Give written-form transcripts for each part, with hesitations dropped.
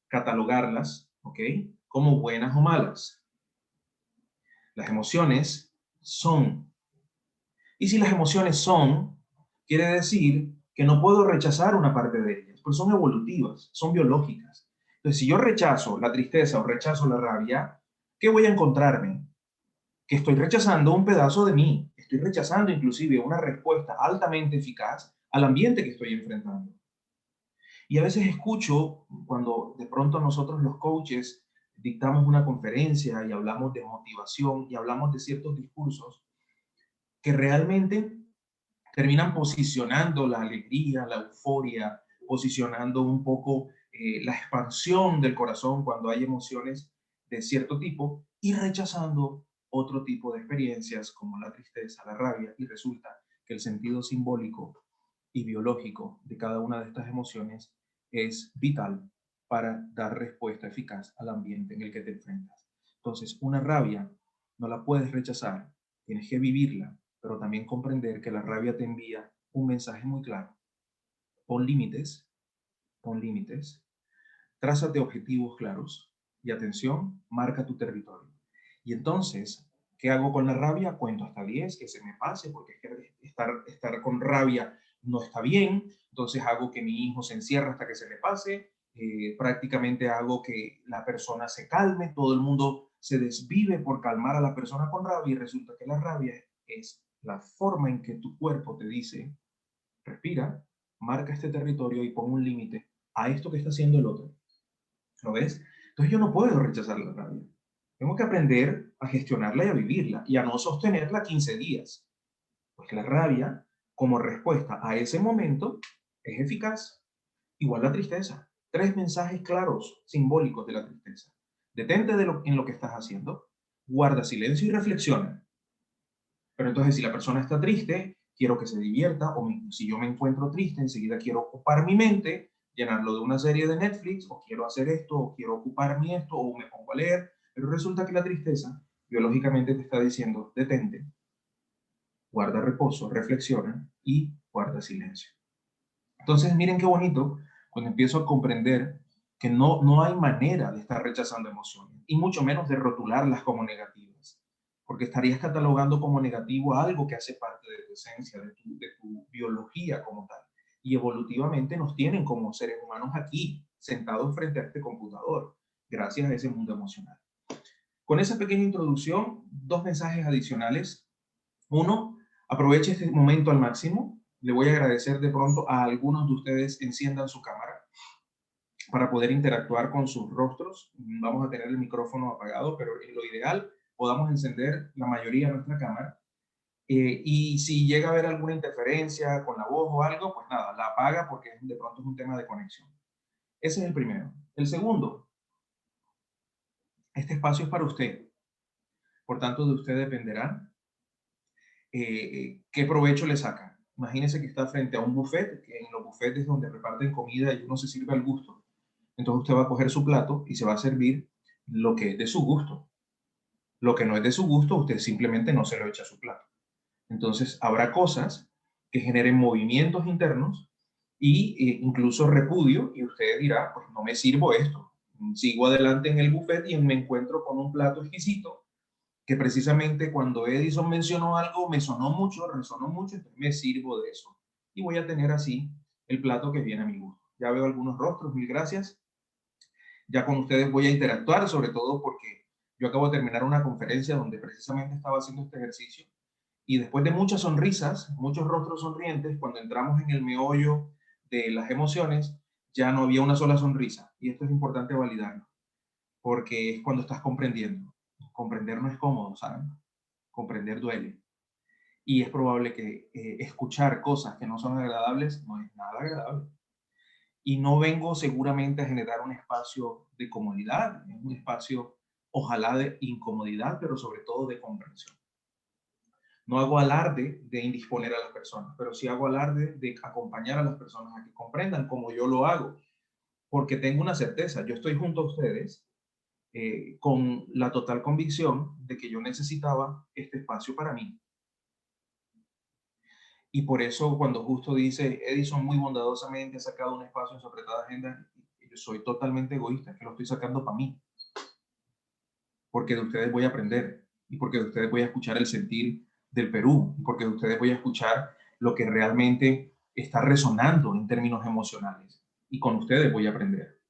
catalogarlas, ¿ok? Como buenas o malas. Las emociones son. Y si las emociones son, quiere decir que no puedo rechazar una parte de ellas, pues son evolutivas, son biológicas. Entonces, si yo rechazo la tristeza o rechazo la rabia, ¿qué voy a encontrarme? Que estoy rechazando un pedazo de mí, estoy rechazando inclusive una respuesta altamente eficaz al ambiente que estoy enfrentando. Y a veces escucho cuando de pronto nosotros los coaches dictamos una conferencia y hablamos de motivación y hablamos de ciertos discursos que realmente terminan posicionando la alegría, la euforia, posicionando un poco la expansión del corazón cuando hay emociones de cierto tipo y rechazando otro tipo de experiencias como la tristeza, la rabia, y resulta que el sentido simbólico y biológico de cada una de estas emociones es vital para dar respuesta eficaz al ambiente en el que te enfrentas. Entonces, una rabia no la puedes rechazar, tienes que vivirla, pero también comprender que la rabia te envía un mensaje muy claro. Pon límites, trázate objetivos claros y atención, marca tu territorio. Y entonces, ¿qué hago con la rabia? Cuento hasta 10, que se me pase, porque es que estar con rabia no está bien. Entonces hago que mi hijo se encierre hasta que se le pase. Prácticamente hago que la persona se calme, todo el mundo se desvive por calmar a la persona con rabia y resulta que la rabia es la forma en que tu cuerpo te dice, respira, marca este territorio y pon un límite a esto que está haciendo el otro. ¿Lo ves? Entonces yo no puedo rechazar la rabia. Tengo que aprender a gestionarla y a vivirla y a no sostenerla 15 días. Pues la rabia, como respuesta a ese momento, es eficaz. Igual la tristeza. 3 mensajes claros, simbólicos de la tristeza. Detente en lo que estás haciendo, guarda silencio y reflexiona. Pero entonces si la persona está triste, quiero que se divierta, o si yo me encuentro triste, enseguida quiero ocupar mi mente, llenarlo de una serie de Netflix, o quiero hacer esto, o quiero ocuparme esto, o me pongo a leer, pero resulta que la tristeza biológicamente te está diciendo, detente, guarda reposo, reflexiona y guarda silencio. Entonces miren qué bonito cuando empiezo a comprender que no hay manera de estar rechazando emociones, y mucho menos de rotularlas como negativas, porque estarías catalogando como negativo algo que hace parte de tu esencia, de tu biología como tal. Y evolutivamente nos tienen como seres humanos aquí, sentados frente a este computador, gracias a ese mundo emocional. Con esa pequeña introducción, 2 mensajes adicionales. Uno, aproveche este momento al máximo. Le voy a agradecer de pronto a algunos de ustedes enciendan su cámara para poder interactuar con sus rostros. Vamos a tener el micrófono apagado, pero en lo ideal podamos encender la mayoría de nuestra cámara. Y si llega a haber alguna interferencia con la voz o algo, pues nada, la apaga porque de pronto es un tema de conexión. Ese es el primero. El segundo, este espacio es para usted. Por tanto, de usted dependerá qué provecho le saca. Imagínese que está frente a un buffet, que en los buffets es donde reparten comida y uno se sirve al gusto. Entonces usted va a coger su plato y se va a servir lo que es de su gusto. Lo que no es de su gusto, usted simplemente no se lo echa a su plato. Entonces habrá cosas que generen movimientos internos y incluso repudio, y usted dirá, pues no me sirvo esto. Sigo adelante en el buffet y me encuentro con un plato exquisito que precisamente cuando Edison mencionó algo me sonó mucho, resonó mucho, entonces me sirvo de eso. Y voy a tener así el plato que viene a mi gusto. Ya veo algunos rostros, mil gracias. Ya con ustedes voy a interactuar, sobre todo porque yo acabo de terminar una conferencia donde precisamente estaba haciendo este ejercicio. Y después de muchas sonrisas, muchos rostros sonrientes, cuando entramos en el meollo de las emociones, ya no había una sola sonrisa. Y esto es importante validarlo, porque es cuando estás comprendiendo. Comprender no es cómodo, ¿saben? Comprender duele. Y es probable que escuchar cosas que no son agradables no es nada agradable. Y no vengo seguramente a generar un espacio de comodidad, un espacio ojalá de incomodidad, pero sobre todo de comprensión. No hago alarde de indisponer a las personas, pero sí hago alarde de acompañar a las personas a que comprendan como yo lo hago, porque tengo una certeza, yo estoy junto a ustedes con la total convicción de que yo necesitaba este espacio para mí. Y por eso cuando justo dice, Edison muy bondadosamente ha sacado un espacio en su apretada agenda, yo soy totalmente egoísta, es que lo estoy sacando para mí, porque de ustedes voy a aprender y porque de ustedes voy a escuchar el sentir del Perú y porque de ustedes voy a escuchar lo que realmente está resonando en términos emocionales y con ustedes voy a aprender.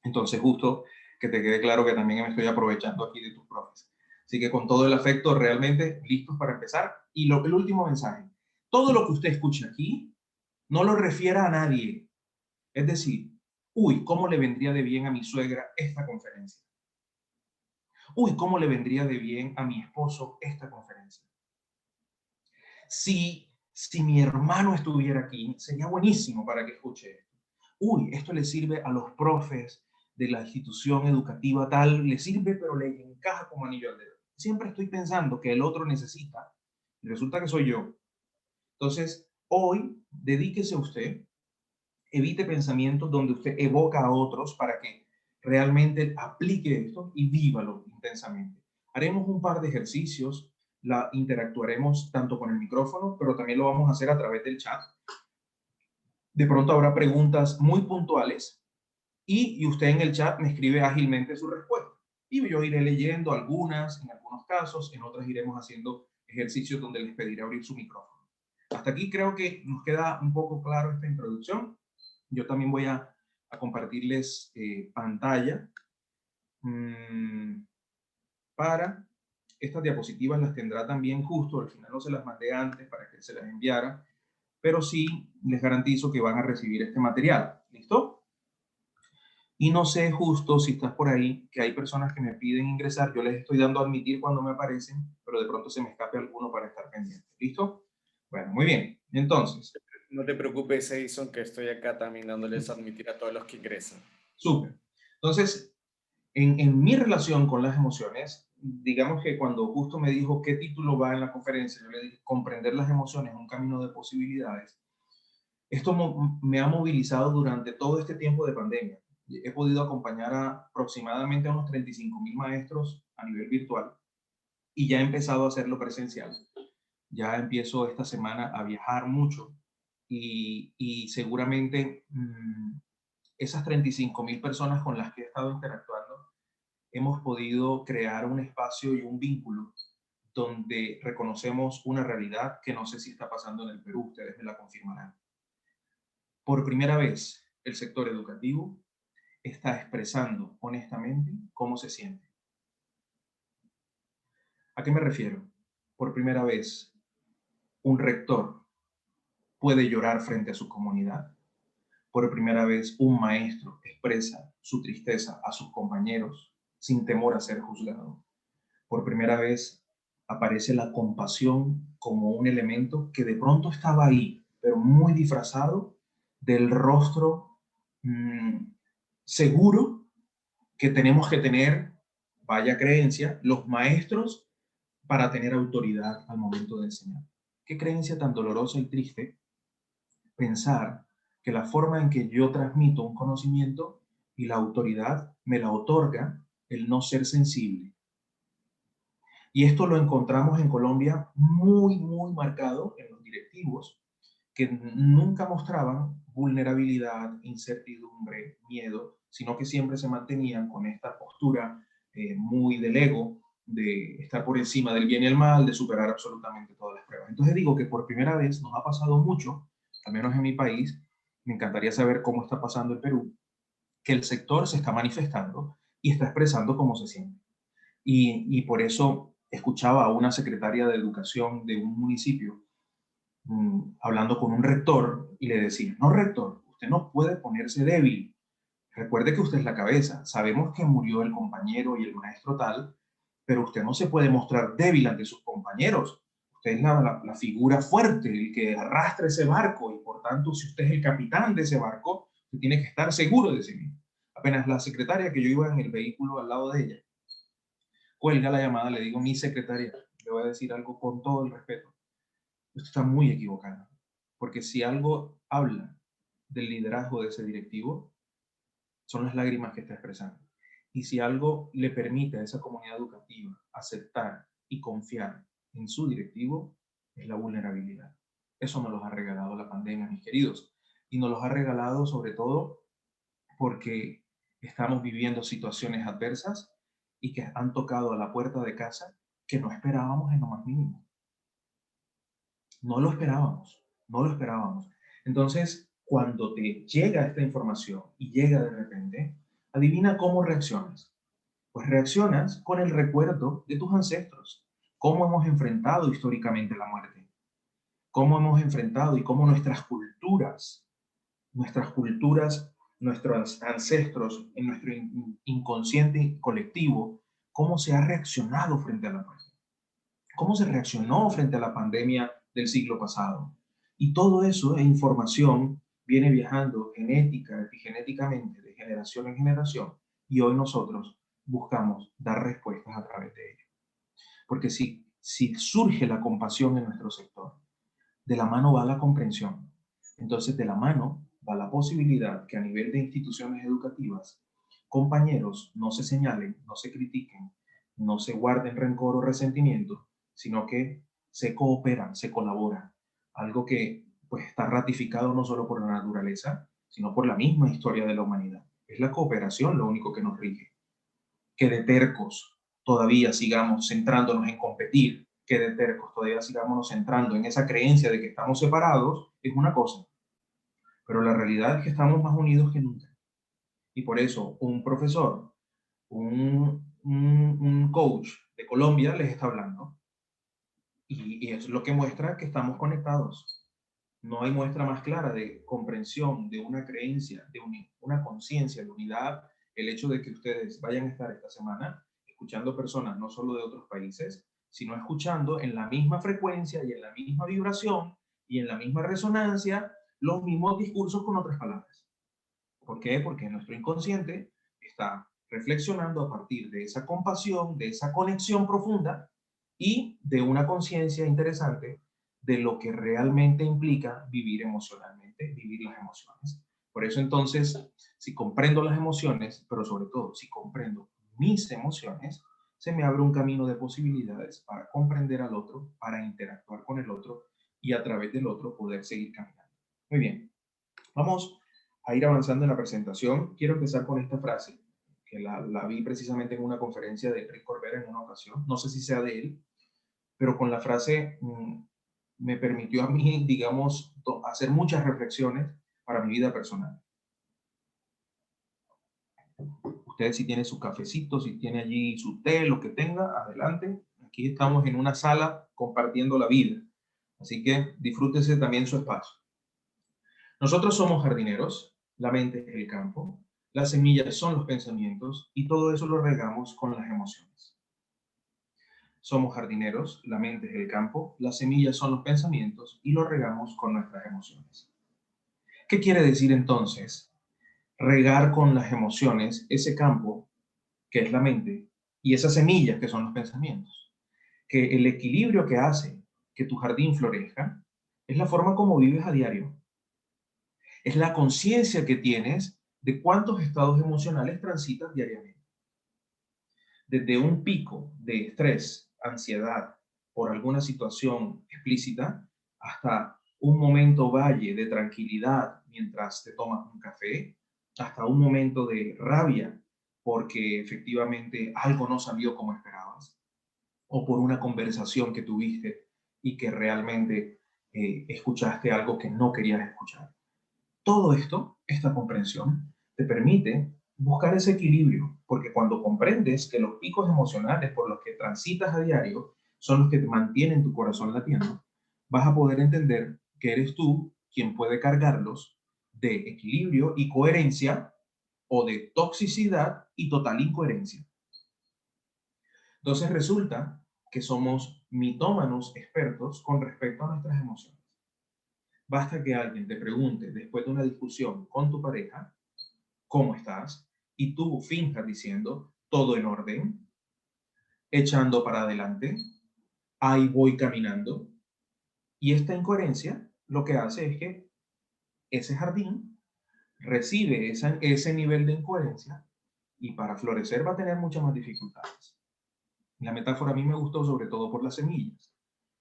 Entonces, justo que te quede claro que también me estoy aprovechando aquí de tus profes. Así que con todo el afecto, realmente listos para empezar. Y el último mensaje, todo lo que usted escuche aquí, no lo refiera a nadie. Es decir, uy, ¿cómo le vendría de bien a mi suegra esta conferencia? Uy, ¿cómo le vendría de bien a mi esposo esta conferencia? Si mi hermano estuviera aquí, sería buenísimo para que escuche esto. Uy, esto le sirve a los profes de la institución educativa tal, le sirve, pero le encaja como anillo al dedo. Siempre estoy pensando que el otro necesita, y resulta que soy yo. Entonces, hoy, dedíquese a usted, evite pensamientos donde usted evoca a otros para que realmente aplique esto y vívalo intensamente. Haremos un par de ejercicios, interactuaremos tanto con el micrófono, pero también lo vamos a hacer a través del chat. De pronto habrá preguntas muy puntuales y usted en el chat me escribe ágilmente su respuesta. Y yo iré leyendo algunas, en algunos casos, en otras iremos haciendo ejercicios donde les pediré abrir su micrófono. Hasta aquí creo que nos queda un poco claro esta introducción. Yo también voy a compartirles pantalla para estas diapositivas. Las tendrá también justo, al final no se las mandé antes para que se las enviara, pero sí les garantizo que van a recibir este material. ¿Listo? Y no sé justo si estás por ahí, que hay personas que me piden ingresar, yo les estoy dando a admitir cuando me aparecen, pero de pronto se me escape alguno para estar pendiente. ¿Listo? Bueno, muy bien. Entonces, No te preocupes, Edison, que estoy acá también dándoles a admitir a todos los que ingresan. súper. Entonces, en mi relación con las emociones, digamos que cuando justo me dijo qué título va en la conferencia, yo le dije, comprender las emociones, un camino de posibilidades. Esto me ha movilizado durante todo este tiempo de pandemia. He podido acompañar a aproximadamente a unos 35.000 maestros a nivel virtual y ya he empezado a hacerlo presencial. Ya empiezo esta semana a viajar mucho y seguramente esas 35.000 personas con las que he estado interactuando, hemos podido crear un espacio y un vínculo donde reconocemos una realidad que no sé si está pasando en el Perú, ustedes me la confirmarán. Por primera vez, el sector educativo está expresando honestamente cómo se siente. ¿A qué me refiero? Por primera vez, un rector puede llorar frente a su comunidad. Por primera vez, un maestro expresa su tristeza a sus compañeros sin temor a ser juzgado. Por primera vez, aparece la compasión como un elemento que de pronto estaba ahí, pero muy disfrazado del rostro seguro que tenemos que tener, vaya creencia, los maestros para tener autoridad al momento de enseñar. Qué creencia tan dolorosa y triste pensar que la forma en que yo transmito un conocimiento y la autoridad me la otorga el no ser sensible. Y esto lo encontramos en Colombia muy, muy marcado en los directivos que nunca mostraban vulnerabilidad, incertidumbre, miedo, sino que siempre se mantenían con esta postura muy del ego, de estar por encima del bien y el mal, de superar absolutamente todas las pruebas. Entonces digo que por primera vez nos ha pasado mucho, al menos en mi país, me encantaría saber cómo está pasando en Perú, que el sector se está manifestando y está expresando cómo se siente. Y por eso escuchaba a una secretaria de educación de un municipio hablando con un rector y le decía, no rector, usted no puede ponerse débil. Recuerde que usted es la cabeza. Sabemos que murió el compañero y el maestro tal, pero usted no se puede mostrar débil ante sus compañeros. Usted es la figura fuerte, el que arrastra ese barco y por tanto, si usted es el capitán de ese barco, usted tiene que estar seguro de sí mismo. Apenas la secretaria que yo iba en el vehículo al lado de ella, cuelga la llamada, le digo, mi secretaria, le voy a decir algo con todo el respeto. Usted está muy equivocado, porque si algo habla del liderazgo de ese directivo, son las lágrimas que está expresando. Y si algo le permite a esa comunidad educativa aceptar y confiar en su directivo, es la vulnerabilidad. Eso nos lo ha regalado la pandemia, mis queridos. Y nos los ha regalado sobre todo porque Estamos viviendo situaciones adversas y que han tocado a la puerta de casa que no esperábamos en lo más mínimo. No lo esperábamos, no lo esperábamos. Entonces, cuando te llega esta información y llega de repente, adivina cómo reaccionas. Pues reaccionas con el recuerdo de tus ancestros, cómo hemos enfrentado históricamente la muerte, cómo hemos enfrentado y cómo nuestros ancestros, en nuestro inconsciente colectivo, cómo se ha reaccionado frente a la muerte, cómo se reaccionó frente a la pandemia del siglo pasado. Y todo eso e información viene viajando genética, epigenéticamente, de generación en generación, y hoy nosotros buscamos dar respuestas a través de ello. Porque si surge la compasión en nuestro sector, de la mano va la comprensión. Entonces, de la mano va la posibilidad que a nivel de instituciones educativas, compañeros no se señalen, no se critiquen, no se guarden rencor o resentimiento, sino que se cooperan, se colaboran. Algo que pues está ratificado no solo por la naturaleza, sino por la misma historia de la humanidad. Es la cooperación lo único que nos rige. Que de tercos todavía sigamos centrándonos en competir, que de tercos todavía sigamos centrando en esa creencia de que estamos separados, es una cosa. Pero la realidad es que estamos más unidos que nunca. Y por eso un profesor, un coach de Colombia les está hablando. Y es lo que muestra que estamos conectados. No hay muestra más clara de comprensión, de una creencia, de una conciencia de unidad, el hecho de que ustedes vayan a estar esta semana escuchando personas no solo de otros países, sino escuchando en la misma frecuencia y en la misma vibración y en la misma resonancia los mismos discursos con otras palabras. ¿Por qué? Porque nuestro inconsciente está reflexionando a partir de esa compasión, de esa conexión profunda y de una conciencia interesante de lo que realmente implica vivir emocionalmente, vivir las emociones. Por eso entonces, si comprendo las emociones, pero sobre todo si comprendo mis emociones, se me abre un camino de posibilidades para comprender al otro, para interactuar con el otro y a través del otro poder seguir caminando. Muy bien, vamos a ir avanzando en la presentación. Quiero empezar con esta frase, que la vi precisamente en una conferencia de Rick Corbera en una ocasión. No sé si sea de él, pero con la frase me permitió a mí, digamos, hacer muchas reflexiones para mi vida personal. Usted si tiene su cafecito, si tiene allí su té, lo que tenga, adelante. Aquí estamos en una sala compartiendo la vida. Así que disfrútese también su espacio. Nosotros somos jardineros, la mente es el campo, las semillas son los pensamientos y todo eso lo regamos con las emociones. Somos jardineros, la mente es el campo, las semillas son los pensamientos y lo regamos con nuestras emociones. ¿Qué quiere decir entonces regar con las emociones ese campo que es la mente y esas semillas que son los pensamientos? Que el equilibrio que hace que tu jardín florezca es la forma como vives a diario. Es la conciencia que tienes de cuántos estados emocionales transitas diariamente. Desde un pico de estrés, ansiedad por alguna situación explícita, hasta un momento valle de tranquilidad mientras te tomas un café, hasta un momento de rabia porque efectivamente algo no salió como esperabas, o por una conversación que tuviste y que realmente escuchaste algo que no querías escuchar. Todo esto, esta comprensión, te permite buscar ese equilibrio, porque cuando comprendes que los picos emocionales por los que transitas a diario son los que te mantienen tu corazón latiendo, vas a poder entender que eres tú quien puede cargarlos de equilibrio y coherencia o de toxicidad y total incoherencia. Entonces resulta que somos mitómanos expertos con respecto a nuestras emociones. Basta que alguien te pregunte después de una discusión con tu pareja, ¿cómo estás? Y tú finjas diciendo, todo en orden, echando para adelante, ahí voy caminando. Y esta incoherencia lo que hace es que ese jardín recibe ese nivel de incoherencia y para florecer va a tener muchas más dificultades. La metáfora a mí me gustó sobre todo por las semillas,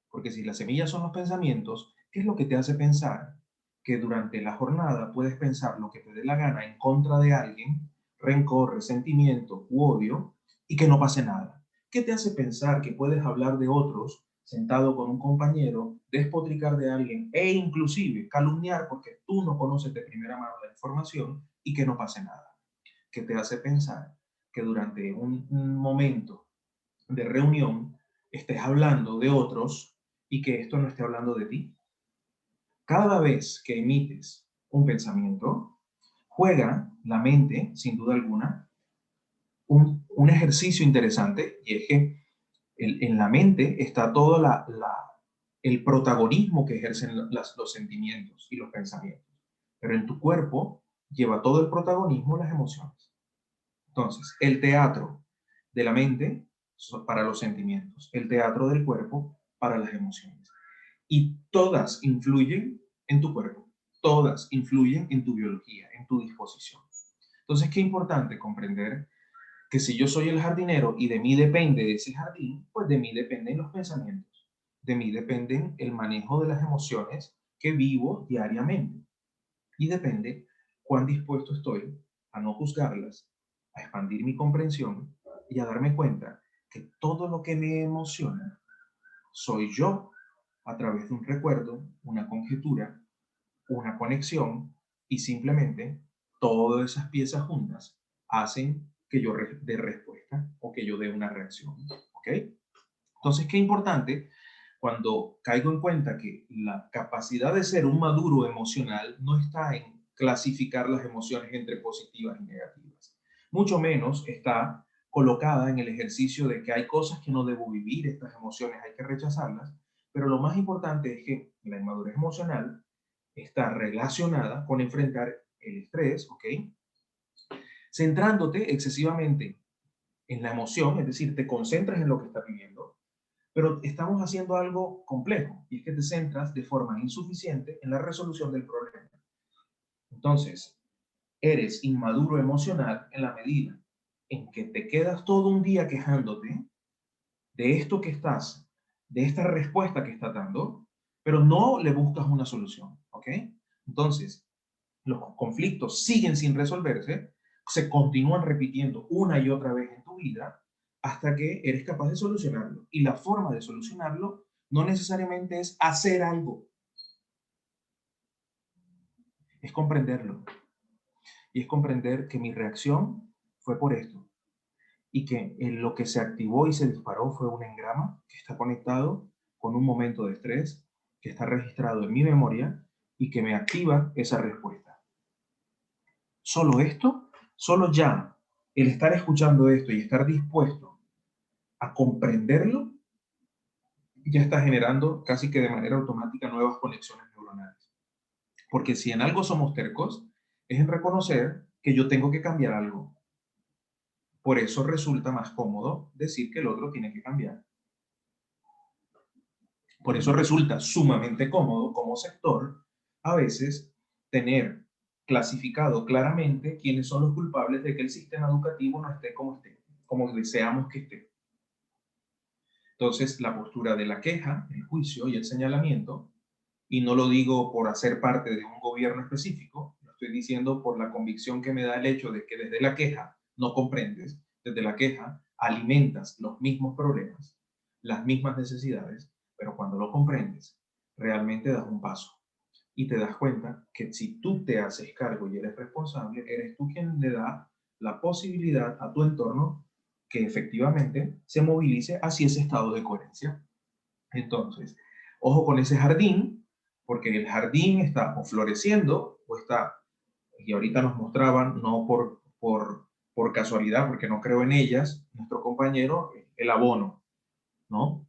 porque si las semillas son los pensamientos, ¿qué es lo que te hace pensar que durante la jornada puedes pensar lo que te dé la gana en contra de alguien, rencor, resentimiento u odio y que no pase nada? ¿Qué te hace pensar que puedes hablar de otros sentado con un compañero, despotricar de alguien e inclusive calumniar porque tú no conoces de primera mano la información y que no pase nada? ¿Qué te hace pensar que durante un momento de reunión estés hablando de otros y que esto no esté hablando de ti? Cada vez que emites un pensamiento, juega la mente, sin duda alguna, un ejercicio interesante, y es que en la mente está todo el protagonismo que ejercen los sentimientos y los pensamientos, pero en tu cuerpo lleva todo el protagonismo las emociones. Entonces, el teatro de la mente para los sentimientos, el teatro del cuerpo para las emociones. Y todas influyen en tu cuerpo, todas influyen en tu biología, en tu disposición. Entonces, qué importante comprender que si yo soy el jardinero y de mí depende ese jardín, pues de mí dependen los pensamientos, de mí dependen el manejo de las emociones que vivo diariamente y depende cuán dispuesto estoy a no juzgarlas, a expandir mi comprensión y a darme cuenta que todo lo que me emociona soy yo a través de un recuerdo, una conjetura, una conexión y simplemente todas esas piezas juntas hacen que yo dé respuesta o que yo dé una reacción. ¿Ok? Entonces, qué importante cuando caigo en cuenta que la capacidad de ser un maduro emocional no está en clasificar las emociones entre positivas y negativas. Mucho menos está colocada en el ejercicio de que hay cosas que no debo vivir, estas emociones hay que rechazarlas, pero lo más importante es que la inmadurez emocional está relacionada con enfrentar el estrés, ¿ok? Centrándote excesivamente en la emoción, es decir, te concentras en lo que estás viviendo, pero estamos haciendo algo complejo y es que te centras de forma insuficiente en la resolución del problema. Entonces, eres inmaduro emocional en la medida en que te quedas todo un día quejándote de esto que estás, de esta respuesta que estás dando, pero no le buscas una solución, ¿ok? Entonces, los conflictos siguen sin resolverse, se continúan repitiendo una y otra vez en tu vida hasta que eres capaz de solucionarlo. Y la forma de solucionarlo no necesariamente es hacer algo, es comprenderlo. Y es comprender que mi reacción fue por esto. Y que en lo que se activó y se disparó fue un engrama que está conectado con un momento de estrés que está registrado en mi memoria y que me activa esa respuesta. Solo esto, solo ya el estar escuchando esto y estar dispuesto a comprenderlo, ya está generando casi que de manera automática nuevas conexiones neuronales. Porque si en algo somos tercos, es en reconocer que yo tengo que cambiar algo. Por eso resulta más cómodo decir que el otro tiene que cambiar. Por eso resulta sumamente cómodo como sector a veces tener clasificado claramente quiénes son los culpables de que el sistema educativo no esté, como deseamos que esté. Entonces, la postura de la queja, el juicio y el señalamiento, y no lo digo por hacer parte de un gobierno específico, lo estoy diciendo por la convicción que me da el hecho de que desde la queja no comprendes, desde la queja alimentas los mismos problemas, las mismas necesidades, pero cuando lo comprendes, realmente das un paso y te das cuenta que si tú te haces cargo y eres responsable, eres tú quien le da la posibilidad a tu entorno que efectivamente se movilice hacia ese estado de coherencia. Entonces, ojo con ese jardín, porque el jardín está o floreciendo o está, y ahorita nos mostraban, no por casualidad, porque no creo en ellas, nuestro compañero, el abono, ¿no?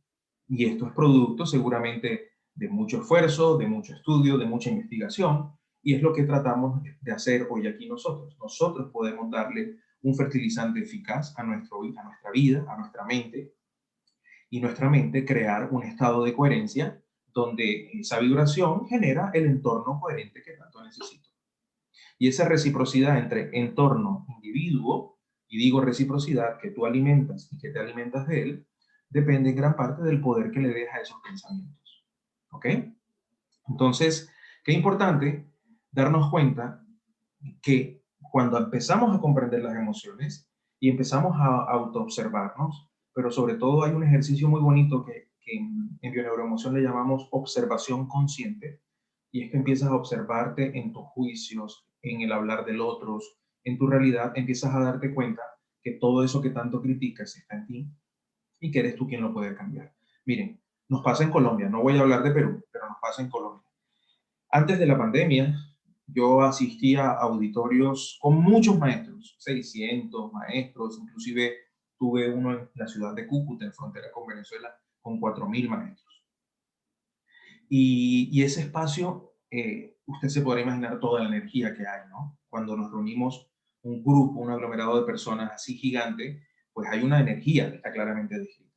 Y esto es producto seguramente de mucho esfuerzo, de mucho estudio, de mucha investigación, y es lo que tratamos de hacer hoy aquí nosotros. Nosotros podemos darle un fertilizante eficaz a nuestra vida, a nuestra mente, y nuestra mente crear un estado de coherencia donde esa vibración genera el entorno coherente que tanto necesito. Y esa reciprocidad entre entorno-individuo, y digo reciprocidad, que tú alimentas y que te alimentas de él, depende en gran parte del poder que le deja a esos pensamientos. ¿Ok? Entonces, qué importante darnos cuenta que cuando empezamos a comprender las emociones y empezamos a autoobservarnos, pero sobre todo hay un ejercicio muy bonito que en bioneuroemoción le llamamos observación consciente, y es que empiezas a observarte en tus juicios, en el hablar del otro, en tu realidad, empiezas a darte cuenta que todo eso que tanto criticas está en ti y que eres tú quien lo puede cambiar. Miren, nos pasa en Colombia, no voy a hablar de Perú, pero nos pasa en Colombia. Antes de la pandemia, yo asistía a auditorios con muchos maestros, 600 maestros, inclusive tuve uno en la ciudad de Cúcuta, en frontera con Venezuela, con 4000 maestros. Y ese espacio, usted se podrá imaginar toda la energía que hay, ¿no? Cuando nos reunimos un grupo, un aglomerado de personas así gigante, pues hay una energía que está claramente descrita.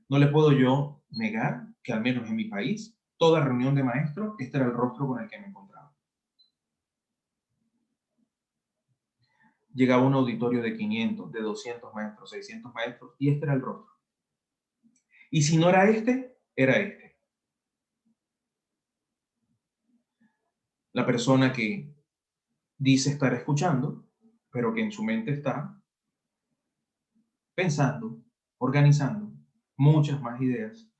No le puedo yo negar que al menos en mi país, toda reunión de maestros, este era el rostro con el que me encontraba. Llegaba un auditorio de 500, de 200 maestros, 600 maestros, y este era el rostro. Y si no era este, era este. La persona que dice estar escuchando, pero que en su mente está pensando, organizando muchas más ideas,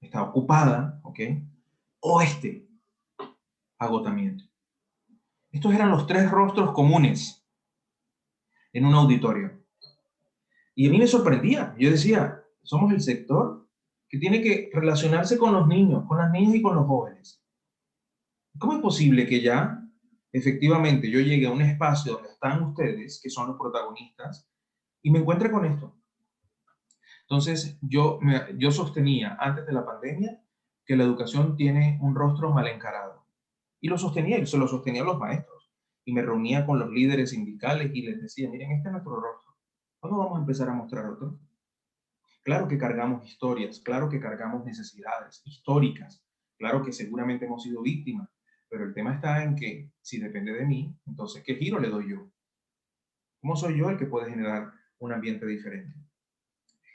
está ocupada, ¿ok? O este, agotamiento. Estos eran los tres rostros comunes en un auditorio. Y a mí me sorprendía. Yo decía, somos el sector que tiene que relacionarse con los niños, con las niñas y con los jóvenes. ¿Cómo es posible que ya, efectivamente, yo llegue a un espacio donde están ustedes, que son los protagonistas, y me encuentre con esto? Entonces, yo sostenía antes de la pandemia que la educación tiene un rostro mal encarado. Y lo sostenía, y se lo sostenía a los maestros. Y me reunía con los líderes sindicales y les decía, miren, este es nuestro rostro. ¿Cuándo vamos a empezar a mostrar otro? Claro que cargamos historias, claro que cargamos necesidades históricas, claro que seguramente hemos sido víctimas, pero el tema está en que si depende de mí, entonces, ¿qué giro le doy yo? ¿Cómo soy yo el que puede generar un ambiente diferente?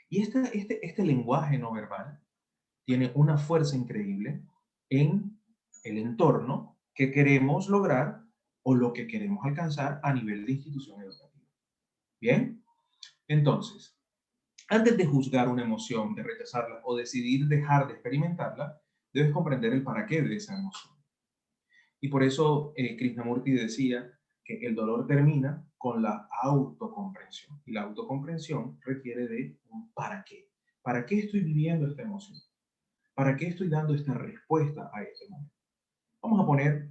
Y este lenguaje no verbal tiene una fuerza increíble en el entorno que queremos lograr o lo que queremos alcanzar a nivel de institución educativa. ¿Bien? Entonces, antes de juzgar una emoción, de rechazarla o decidir dejar de experimentarla, debes comprender el para qué de esa emoción. Y por eso Krishnamurti decía que el dolor termina con la autocomprensión. Y la autocomprensión requiere de un para qué. ¿Para qué estoy viviendo esta emoción? ¿Para qué estoy dando esta respuesta a este momento? Vamos a poner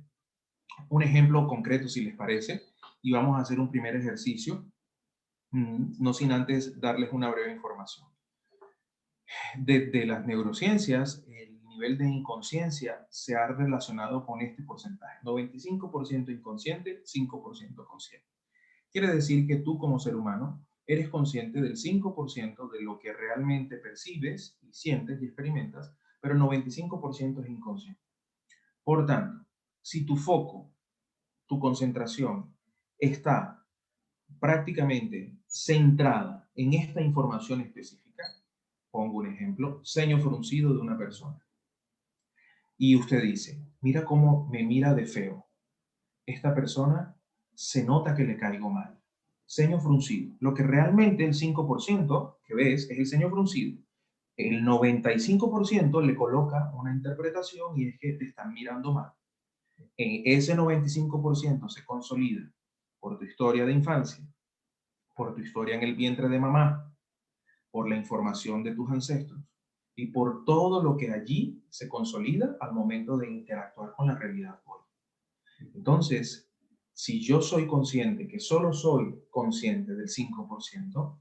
un ejemplo concreto, si les parece, y vamos a hacer un primer ejercicio, no sin antes darles una breve información. Desde las neurociencias, el nivel de inconsciencia se ha relacionado con este porcentaje, 95% inconsciente, 5% consciente. Quiere decir que tú como ser humano eres consciente del 5% de lo que realmente percibes y sientes y experimentas, pero el 95% es inconsciente. Por tanto, si tu foco, tu concentración está prácticamente centrada en esta información específica, pongo un ejemplo, ceño fruncido de una persona, y usted dice, mira cómo me mira de feo, esta persona se nota que le caigo mal, ceño fruncido, lo que realmente el 5% que ves es el ceño fruncido, el 95% le coloca una interpretación y es que te están mirando mal. Ese 95% se consolida por tu historia de infancia, por tu historia en el vientre de mamá, por la información de tus ancestros y por todo lo que allí se consolida al momento de interactuar con la realidad hoy. Entonces, si yo soy consciente, que solo soy consciente del 5%,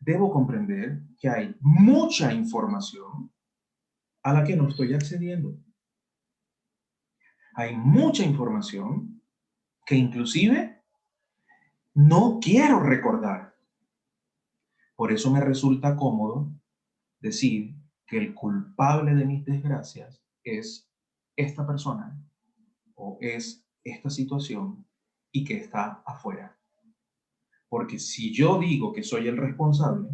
debo comprender que hay mucha información a la que no estoy accediendo. Hay mucha información que inclusive no quiero recordar. Por eso me resulta cómodo decir que el culpable de mis desgracias es esta persona o es esta situación y que está afuera. Porque si yo digo que soy el responsable,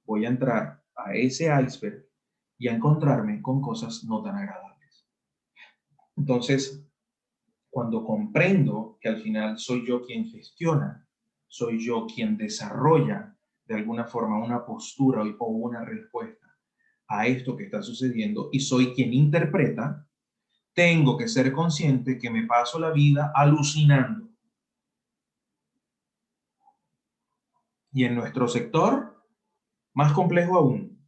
voy a entrar a ese iceberg y a encontrarme con cosas no tan agradables. Entonces, cuando comprendo que al final soy yo quien gestiona soy yo quien desarrolla de alguna forma una postura o una respuesta a esto que está sucediendo y soy quien interpreta, tengo que ser consciente que me paso la vida alucinando. Y en nuestro sector, más complejo aún,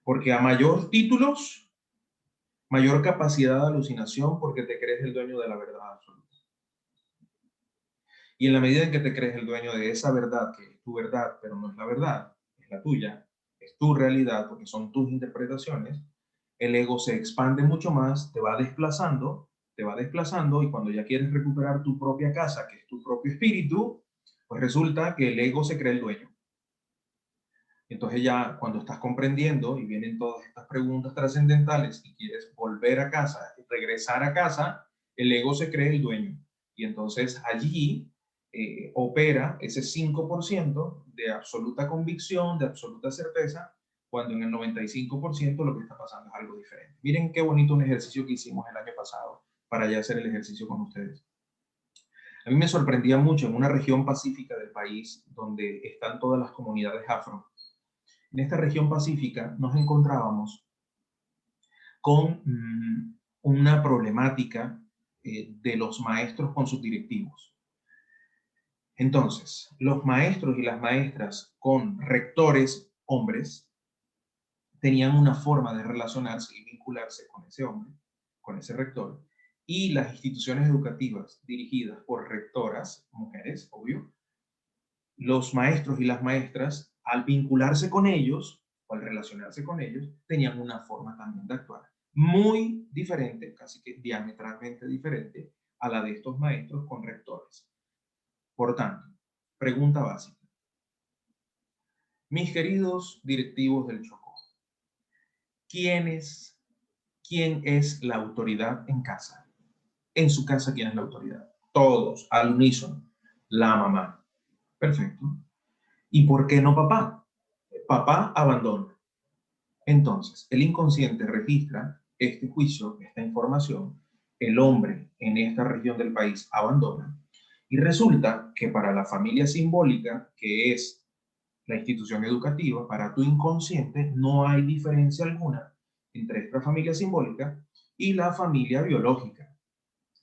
porque a mayor títulos, mayor capacidad de alucinación porque te crees el dueño de la verdad absoluta. Y en la medida en que te crees el dueño de esa verdad, que es tu verdad, pero no es la verdad, es la tuya, es tu realidad, porque son tus interpretaciones, el ego se expande mucho más, te va desplazando, y cuando ya quieres recuperar tu propia casa, que es tu propio espíritu, pues resulta que el ego se cree el dueño. Entonces ya cuando estás comprendiendo y vienen todas estas preguntas trascendentales y quieres volver a casa, regresar a casa, el ego se cree el dueño. Y entonces allí opera ese 5% de absoluta convicción, de absoluta certeza, cuando en el 95% lo que está pasando es algo diferente. Miren qué bonito un ejercicio que hicimos el año pasado para ya hacer el ejercicio con ustedes. A mí me sorprendía mucho en una región pacífica del país donde están todas las comunidades afro. En esta región pacífica nos encontrábamos con una problemática de los maestros con sus directivos. Entonces, los maestros y las maestras con rectores hombres tenían una forma de relacionarse y vincularse con ese hombre, con ese rector, y las instituciones educativas dirigidas por rectoras, mujeres, obvio, los maestros y las maestras, al vincularse con ellos, o al relacionarse con ellos, tenían una forma también de actuar muy diferente, casi que diametralmente diferente, a la de estos maestros con rectores. Por tanto, pregunta básica. Mis queridos directivos del Chocó, ¿quién es la autoridad en casa? En su casa, ¿quién es la autoridad? Todos, al unísono. La mamá. Perfecto. ¿Y por qué no papá? Papá abandona. Entonces, el inconsciente registra este juicio, esta información, el hombre en esta región del país abandona, y resulta que para la familia simbólica, que es la institución educativa, para tu inconsciente no hay diferencia alguna entre esta familia simbólica y la familia biológica.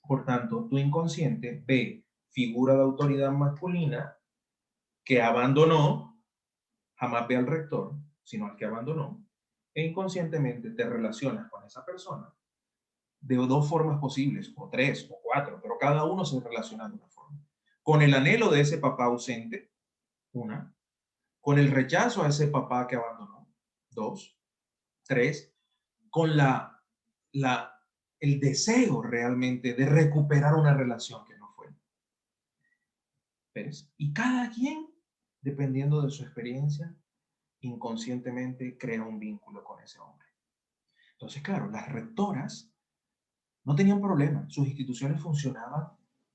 Por tanto, tu inconsciente ve figura de autoridad masculina que abandonó, jamás ve al rector, sino al que abandonó, e inconscientemente te relacionas con esa persona de dos formas posibles, o tres, o cuatro, pero cada uno se relaciona de una forma. Con el anhelo de ese papá ausente, una. Con el rechazo a ese papá que abandonó, dos. Tres. Con el deseo realmente de recuperar una relación que no fue. ¿Ves? Y cada quien, dependiendo de su experiencia, inconscientemente crea un vínculo con ese hombre. Entonces, claro, las rectoras no tenían problema, sus instituciones funcionaban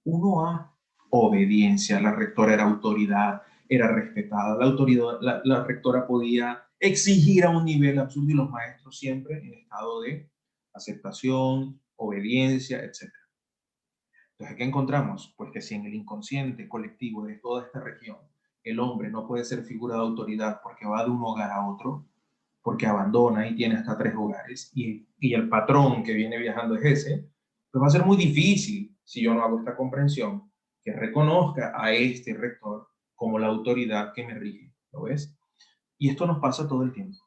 uno a obediencia, la rectora era autoridad, era respetada, la rectora podía exigir a un nivel absurdo y los maestros siempre en estado de aceptación, obediencia, etc. Entonces, ¿qué encontramos? Pues que si en el inconsciente colectivo de toda esta región el hombre no puede ser figura de autoridad porque va de un hogar a otro, porque abandona y tiene hasta 3 hogares, y el patrón que viene viajando es ese, pues va a ser muy difícil, si yo no hago esta comprensión, que reconozca a este rector como la autoridad que me rige, ¿lo ves? Y esto nos pasa todo el tiempo,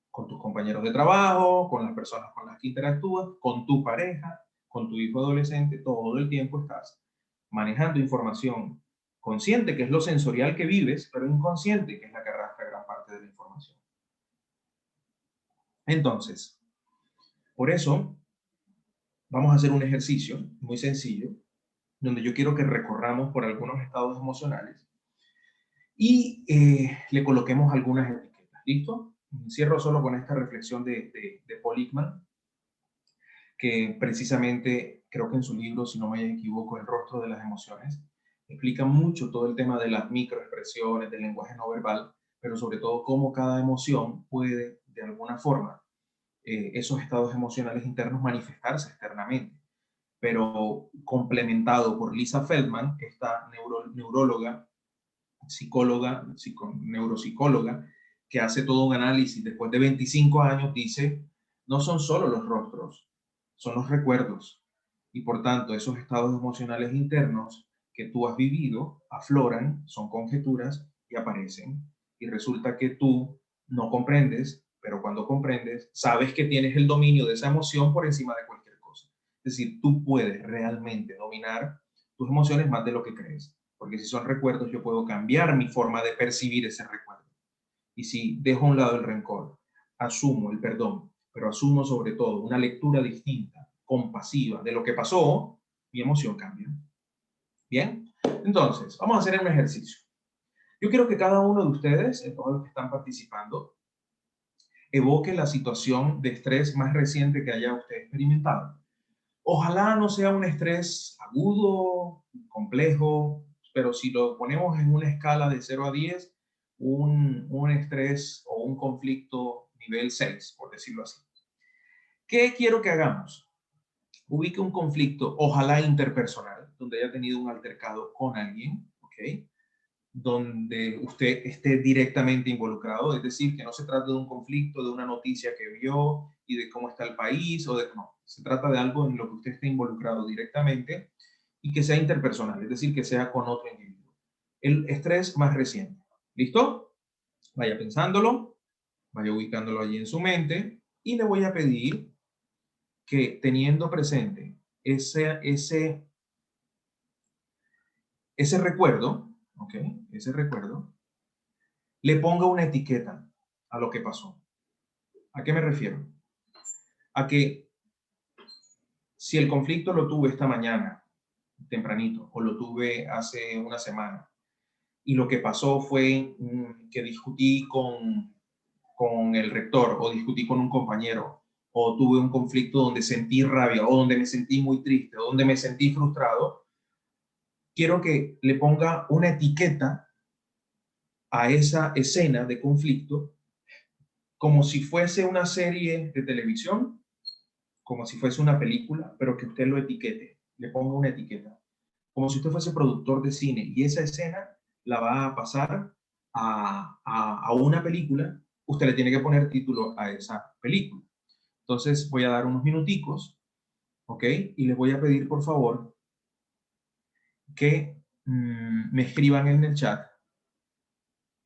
con tus compañeros de trabajo, con las personas con las que interactúas, con tu pareja, con tu hijo adolescente, todo el tiempo estás manejando información consciente, que es lo sensorial que vives, pero inconsciente, que es la que arrastra gran parte de la información. Entonces, por eso, vamos a hacer un ejercicio muy sencillo, donde yo quiero que recorramos por algunos estados emocionales y le coloquemos algunas etiquetas. ¿Listo? Cierro solo con esta reflexión de Paul Ekman, que precisamente creo que en su libro, si no me equivoco, El rostro de las emociones, explica mucho todo el tema de las microexpresiones, del lenguaje no verbal, pero sobre todo cómo cada emoción puede, de alguna forma, esos estados emocionales internos manifestarse externamente. pero complementado por Lisa Feldman, esta neuróloga, psicóloga, neuropsicóloga, que hace todo un análisis después de 25 años, dice, no son solo los rostros, son los recuerdos. Y por tanto, esos estados emocionales internos que tú has vivido afloran, son conjeturas y aparecen. Y resulta que tú no comprendes, pero cuando comprendes, sabes que tienes el dominio de esa emoción por encima de cualquier cosa. Es decir, tú puedes realmente dominar tus emociones más de lo que crees. Porque si son recuerdos, yo puedo cambiar mi forma de percibir ese recuerdo. Y si dejo a un lado el rencor, asumo el perdón, pero asumo sobre todo una lectura distinta, compasiva de lo que pasó, mi emoción cambia. Bien, entonces, vamos a hacer un ejercicio. Yo quiero que cada uno de ustedes, todos los que están participando, evoque la situación de estrés más reciente que haya usted experimentado. Ojalá no sea un estrés agudo, complejo, pero si lo ponemos en una escala de 0 a 10, un estrés o un conflicto nivel 6, por decirlo así. ¿Qué quiero que hagamos? Ubique un conflicto, ojalá interpersonal, donde haya tenido un altercado con alguien, ¿ok? Donde usted esté directamente involucrado, es decir, que no se trata de un conflicto, de una noticia que vio y de cómo está el país, no, se trata de algo en lo que usted esté involucrado directamente y que sea interpersonal, es decir, que sea con otro individuo. El estrés más reciente. ¿Listo? Vaya pensándolo, vaya ubicándolo allí en su mente y le voy a pedir que teniendo presente ese recuerdo, ¿ok? Ese recuerdo, le ponga una etiqueta a lo que pasó. ¿A qué me refiero? A que si el conflicto lo tuve esta mañana, tempranito, o lo tuve hace una semana, y lo que pasó fue que discutí con el rector, o discutí con un compañero, o tuve un conflicto donde sentí rabia, o donde me sentí muy triste, o donde me sentí frustrado, quiero que le ponga una etiqueta a esa escena de conflicto como si fuese una serie de televisión, como si fuese una película, pero que usted lo etiquete, le ponga una etiqueta, como si usted fuese productor de cine y esa escena la va a pasar a una película, usted le tiene que poner título a esa película. Entonces voy a dar unos minuticos, ¿ok? Y les voy a pedir, por favor, que me escriban en el chat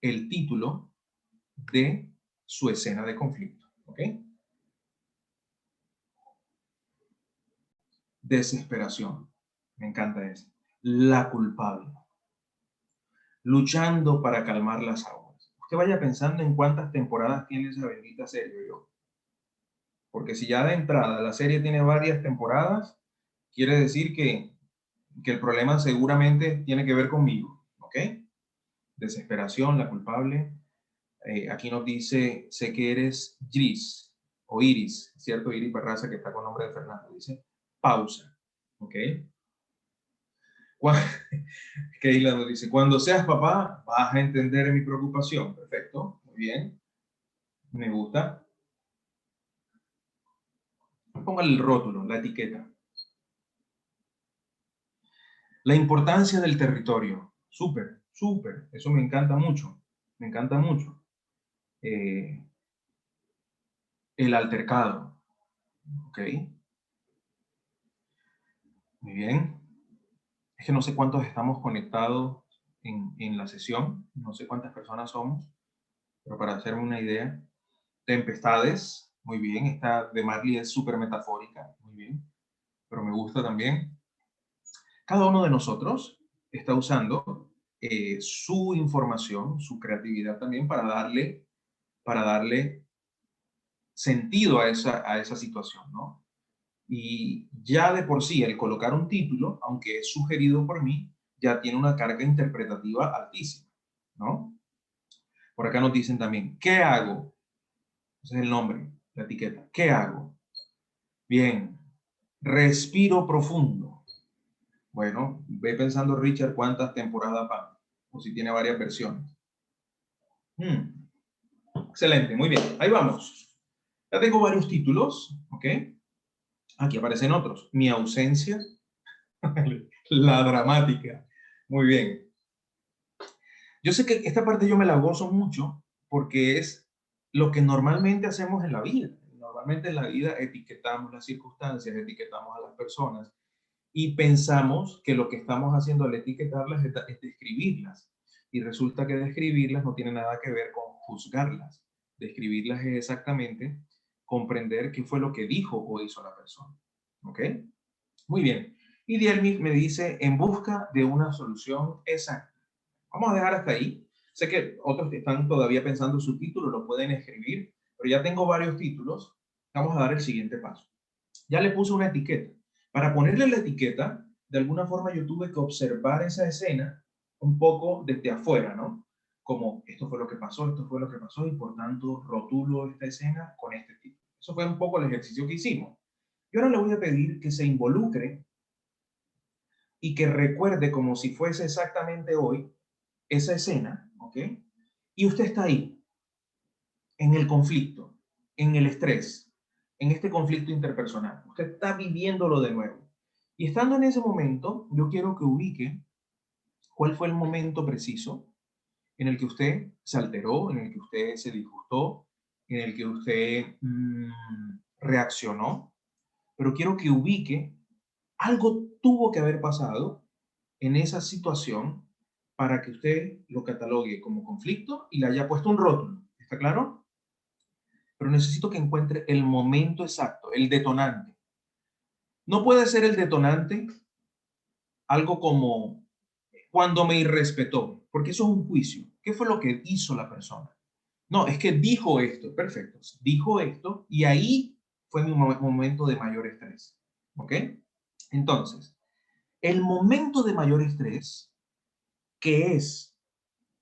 el título de su escena de conflicto, ¿ok? Desesperación. Me encanta eso. La culpable. Luchando para calmar las aguas. Usted vaya pensando en cuántas temporadas tiene esa bendita serie, yo. Porque si ya de entrada la serie tiene varias temporadas, quiere decir que el problema seguramente tiene que ver conmigo, ¿ok? Desesperación, la culpable. Aquí nos dice, sé que eres Gris, o Iris, ¿cierto? Iris Barraza, que está con nombre de Fernando. Dice, pausa, ¿ok? Keila nos dice, cuando seas papá, vas a entender mi preocupación. Perfecto, muy bien. Me gusta. Póngale el rótulo, la etiqueta. La importancia del territorio. Súper, súper. Eso me encanta mucho. Me encanta mucho. El altercado. Ok. Muy bien. Es que no sé cuántos estamos conectados en la sesión. No sé cuántas personas somos. Pero para hacerme una idea. Tempestades. Muy bien. Esta de Marley es súper metafórica. Muy bien. Pero me gusta también. Cada uno de nosotros está usando su información, su creatividad también para darle sentido a esa situación, ¿no? Y ya de por sí, el colocar un título, aunque es sugerido por mí, ya tiene una carga interpretativa altísima, ¿no? Por acá nos dicen también, ¿qué hago? Ese es el nombre, la etiqueta. ¿Qué hago? Bien, respiro profundo. Bueno, ve pensando, Richard, cuántas temporadas van, o si tiene varias versiones. Excelente, muy bien, ahí vamos. Ya tengo varios títulos, ¿ok? Aquí aparecen otros. Mi ausencia, la dramática. Muy bien. Yo sé que esta parte yo me la gozo mucho porque es lo que normalmente hacemos en la vida. Normalmente en la vida etiquetamos las circunstancias, etiquetamos a las personas y pensamos que lo que estamos haciendo al etiquetarlas es describirlas. Y resulta que describirlas no tiene nada que ver con juzgarlas. Describirlas es exactamente comprender qué fue lo que dijo o hizo la persona. ¿Ok? Muy bien. Y Dielmi me dice, en busca de una solución exacta. Vamos a dejar hasta ahí. Sé que otros están todavía pensando su título, lo pueden escribir, pero ya tengo varios títulos. Vamos a dar el siguiente paso. Ya le puse una etiqueta. Para ponerle la etiqueta, de alguna forma yo tuve que observar esa escena un poco desde afuera, ¿no? Como esto fue lo que pasó, esto fue lo que pasó, y por tanto rotulo esta escena con este título. Eso fue un poco el ejercicio que hicimos. Yo ahora le voy a pedir que se involucre y que recuerde como si fuese exactamente hoy esa escena, ¿ok? Y usted está ahí, en el conflicto, en el estrés, en este conflicto interpersonal. Usted está viviéndolo de nuevo. Y estando en ese momento, yo quiero que ubique cuál fue el momento preciso en el que usted se alteró, en el que usted se disgustó, en el que usted reaccionó, pero quiero que ubique algo tuvo que haber pasado en esa situación para que usted lo catalogue como conflicto y le haya puesto un rótulo. ¿Está claro? Pero necesito que encuentre el momento exacto, el detonante. No puede ser el detonante algo como cuando me irrespetó, porque eso es un juicio. ¿Qué fue lo que hizo la persona? No, es que dijo esto, perfecto. Dijo esto y ahí fue mi momento de mayor estrés. ¿Ok? Entonces, el momento de mayor estrés, que es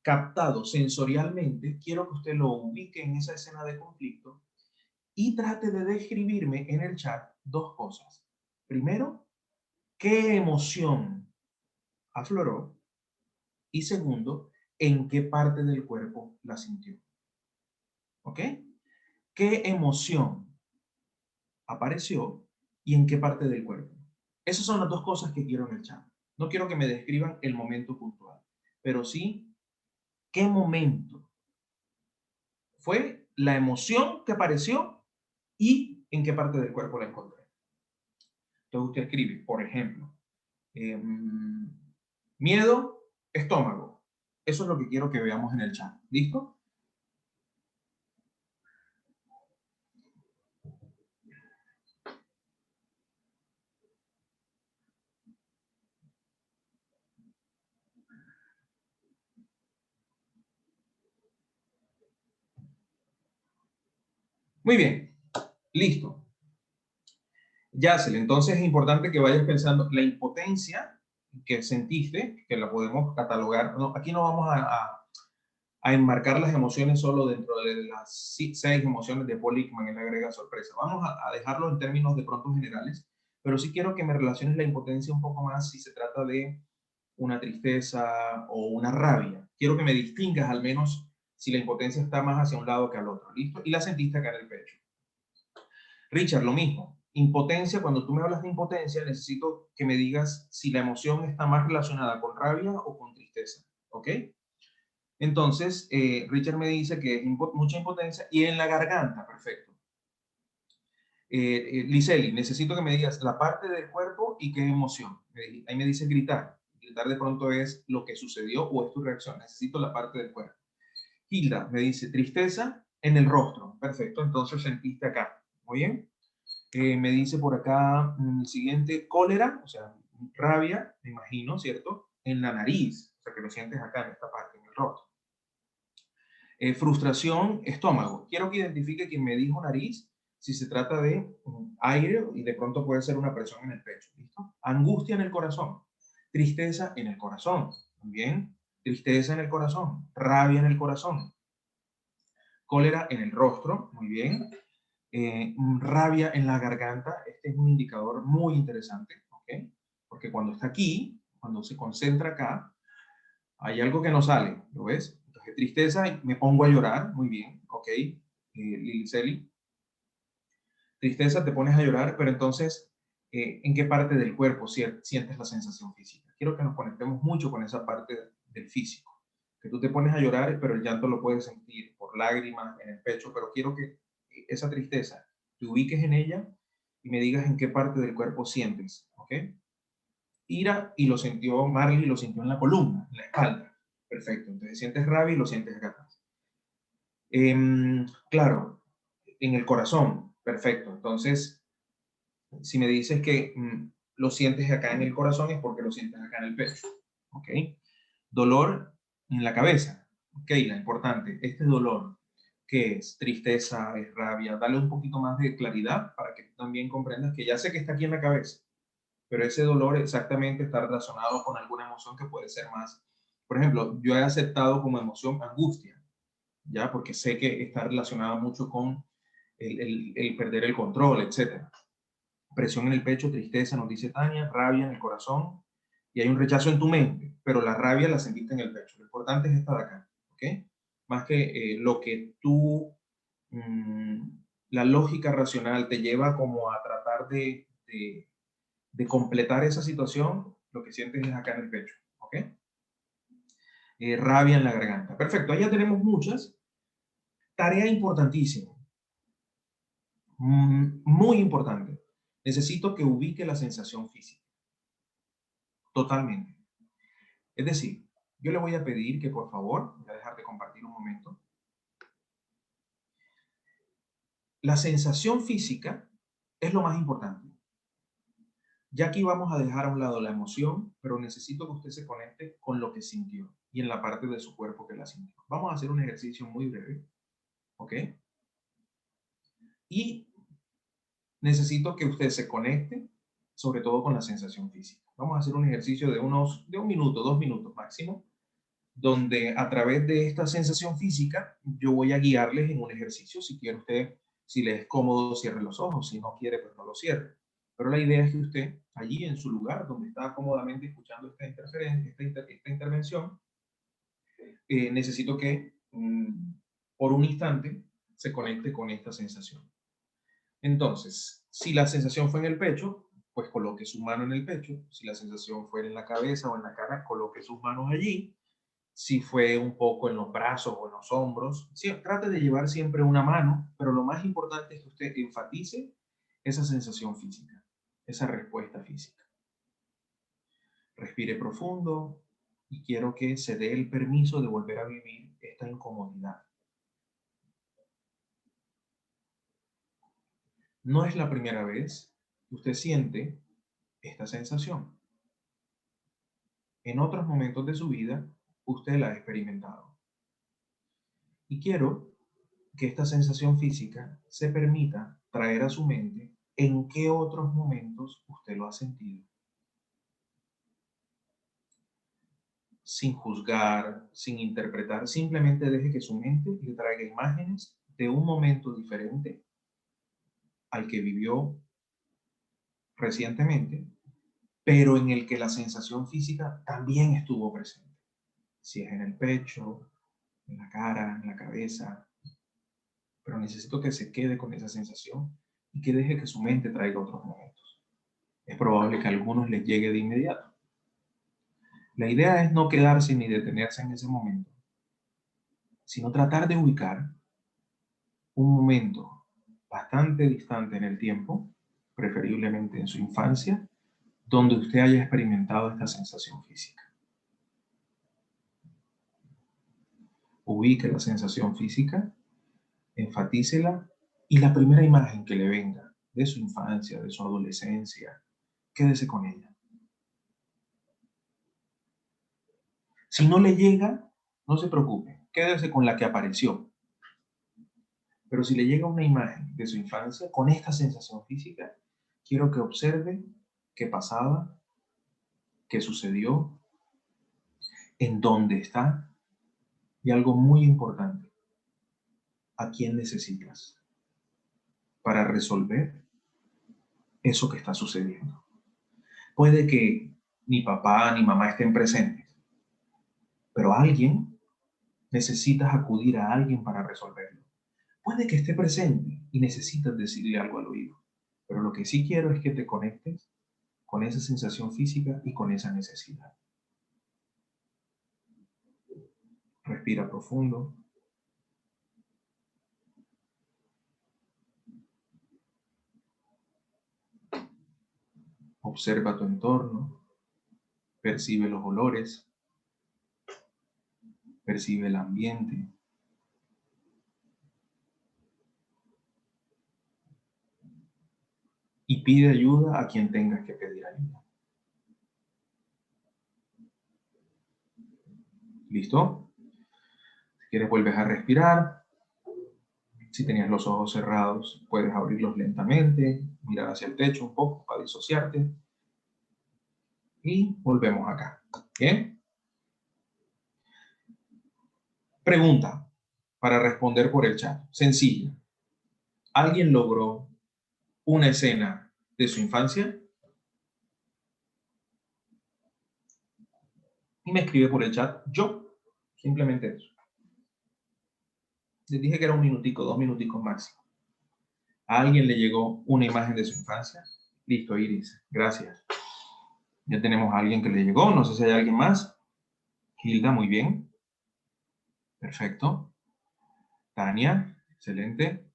captado sensorialmente, quiero que usted lo ubique en esa escena de conflicto y trate de describirme en el chat dos cosas. Primero, qué emoción afloró y segundo, en qué parte del cuerpo la sintió. ¿Ok? ¿Qué emoción apareció y en qué parte del cuerpo? Esas son las dos cosas que quiero en el chat. No quiero que me describan el momento puntual, pero sí qué momento fue la emoción que apareció y en qué parte del cuerpo la encontré. Entonces usted escribe, por ejemplo, eh, miedo, estómago. Eso es lo que quiero que veamos en el chat. ¿Listo? Muy bien. Listo. Yacel, entonces es importante que vayas pensando la impotencia que sentiste, que la podemos catalogar. No, aquí no vamos a enmarcar las emociones solo dentro de las 6 emociones de Paul Ekman, él agrega sorpresa. Vamos a dejarlo en términos de pronto generales, pero sí quiero que me relaciones la impotencia un poco más si se trata de una tristeza o una rabia. Quiero que me distingas al menos si la impotencia está más hacia un lado que al otro. ¿Listo? Y la sentiste acá en el pecho. Richard, lo mismo. Impotencia, cuando tú me hablas de impotencia, necesito que me digas si la emoción está más relacionada con rabia o con tristeza. ¿Ok? Entonces, Richard me dice que es mucha impotencia y en la garganta, perfecto. Liseli, necesito que me digas la parte del cuerpo y qué emoción. Ahí me dice gritar. Gritar de pronto es lo que sucedió o es tu reacción. Necesito la parte del cuerpo. Hilda me dice tristeza en el rostro. Perfecto, entonces sentiste acá. Muy bien. Me dice por acá el siguiente, cólera, o sea, rabia, me imagino, ¿cierto? En la nariz, o sea, que lo sientes acá en esta parte, en el rostro. Frustración, estómago. Quiero que identifique quien me dijo nariz, si se trata de aire y de pronto puede ser una presión en el pecho. ¿Listo? Angustia en el corazón. Tristeza en el corazón. También tristeza en el corazón. Rabia en el corazón. Cólera en el rostro. Muy bien. Rabia en la garganta. Este es un indicador muy interesante. ¿Ok? Porque cuando está aquí, cuando se concentra acá, hay algo que no sale. ¿Lo ves? Entonces, tristeza, me pongo a llorar. Muy bien. Ok. Liliceli. Tristeza, te pones a llorar, pero entonces en qué parte del cuerpo sientes la sensación física. Quiero que nos conectemos mucho con esa parte del físico. Que tú te pones a llorar, pero el llanto lo puedes sentir por lágrimas en el pecho, pero quiero que esa tristeza te ubiques en ella y me digas en qué parte del cuerpo sientes, ¿ok? Ira y lo sintió Marley, lo sintió en la columna, en la espalda. Perfecto, entonces sientes rabia y lo sientes acá atrás. Claro, en el corazón, perfecto. Entonces, si me dices que lo sientes acá en el corazón es porque lo sientes acá en el pecho, ¿ok? Dolor en la cabeza, ¿ok? La importante, este dolor, ¿qué es? Tristeza, es rabia, dale un poquito más de claridad para que tú también comprendas que ya sé que está aquí en la cabeza, pero ese dolor exactamente está relacionado con alguna emoción que puede ser más. Por ejemplo, yo he aceptado como emoción angustia, ¿ya? Porque sé que está relacionada mucho con el perder el control, etc. Presión en el pecho, tristeza, nos dice Tania, rabia en el corazón, y hay un rechazo en tu mente, pero la rabia la sentiste en el pecho. Lo importante es esta de acá, ¿ok? Más que lo que tú, la lógica racional te lleva como a tratar de completar esa situación, lo que sientes es acá en el pecho, ¿ok? Rabia en la garganta. Perfecto, ahí ya tenemos muchas. Tarea importantísima, muy importante. Necesito que ubique la sensación física. Totalmente. Es decir, yo le voy a pedir que por favor, voy a dejar de compartir un momento. La sensación física es lo más importante. Ya aquí vamos a dejar a un lado la emoción, pero necesito que usted se conecte con lo que sintió y en la parte de su cuerpo que la sintió. Vamos a hacer un ejercicio muy breve, ¿ok? Y necesito que usted se conecte sobre todo con la sensación física. Vamos a hacer un ejercicio de un minuto, 2 minutos máximo, donde a través de esta sensación física yo voy a guiarles en un ejercicio. Si quiere usted, si le es cómodo, cierre los ojos, si no quiere, pues no lo cierre. Pero la idea es que usted, allí en su lugar, donde está cómodamente escuchando esta intervención, necesito que por un instante se conecte con esta sensación. Entonces, si la sensación fue en el pecho, pues coloque su mano en el pecho. Si la sensación fue en la cabeza o en la cara, coloque sus manos allí. Si fue un poco en los brazos o en los hombros, sí, trate de llevar siempre una mano, pero lo más importante es que usted enfatice esa sensación física, esa respuesta física. Respire profundo y quiero que se dé el permiso de volver a vivir esta incomodidad. No es la primera vez que usted siente esta sensación. En otros momentos de su vida, usted la ha experimentado. Y quiero que esta sensación física se permita traer a su mente en qué otros momentos usted lo ha sentido. Sin juzgar, sin interpretar, simplemente deje que su mente le traiga imágenes de un momento diferente al que vivió recientemente, pero en el que la sensación física también estuvo presente. Si es en el pecho, en la cara, en la cabeza, pero necesito que se quede con esa sensación y que deje que su mente traiga otros momentos. Es probable que a algunos les llegue de inmediato. La idea es no quedarse ni detenerse en ese momento, sino tratar de ubicar un momento bastante distante en el tiempo, preferiblemente en su infancia, donde usted haya experimentado esta sensación física. Ubique la sensación física, enfatícela y la primera imagen que le venga de su infancia, de su adolescencia, quédese con ella. Si no le llega, no se preocupe, quédese con la que apareció. Pero si le llega una imagen de su infancia con esta sensación física, quiero que observe qué pasaba, qué sucedió, en dónde está y algo muy importante, a quién necesitas para resolver eso que está sucediendo. Puede que ni papá ni mamá estén presentes, pero alguien necesitas acudir a alguien para resolverlo. Puede que esté presente y necesitas decirle algo al oído, Pero lo que sí quiero es que te conectes con esa sensación física y con esa necesidad. Respira profundo. Observa tu entorno. Percibe los olores. Percibe el ambiente. Y pide ayuda a quien tengas que pedir ayuda. ¿Listo? Si quieres, vuelves a respirar. Si tenías los ojos cerrados, puedes abrirlos lentamente, mirar hacia el techo un poco para disociarte. Y volvemos acá. ¿Bien? Pregunta para responder por el chat. Sencilla. ¿Alguien logró una escena de su infancia? Y me escribe por el chat, yo. Simplemente eso. Les dije que era 1 minutico, 2 minuticos máximo. ¿A alguien le llegó una imagen de su infancia? Listo, Iris. Gracias. Ya tenemos a alguien que le llegó. No sé si hay alguien más. Hilda, muy bien. Perfecto. Tania, excelente.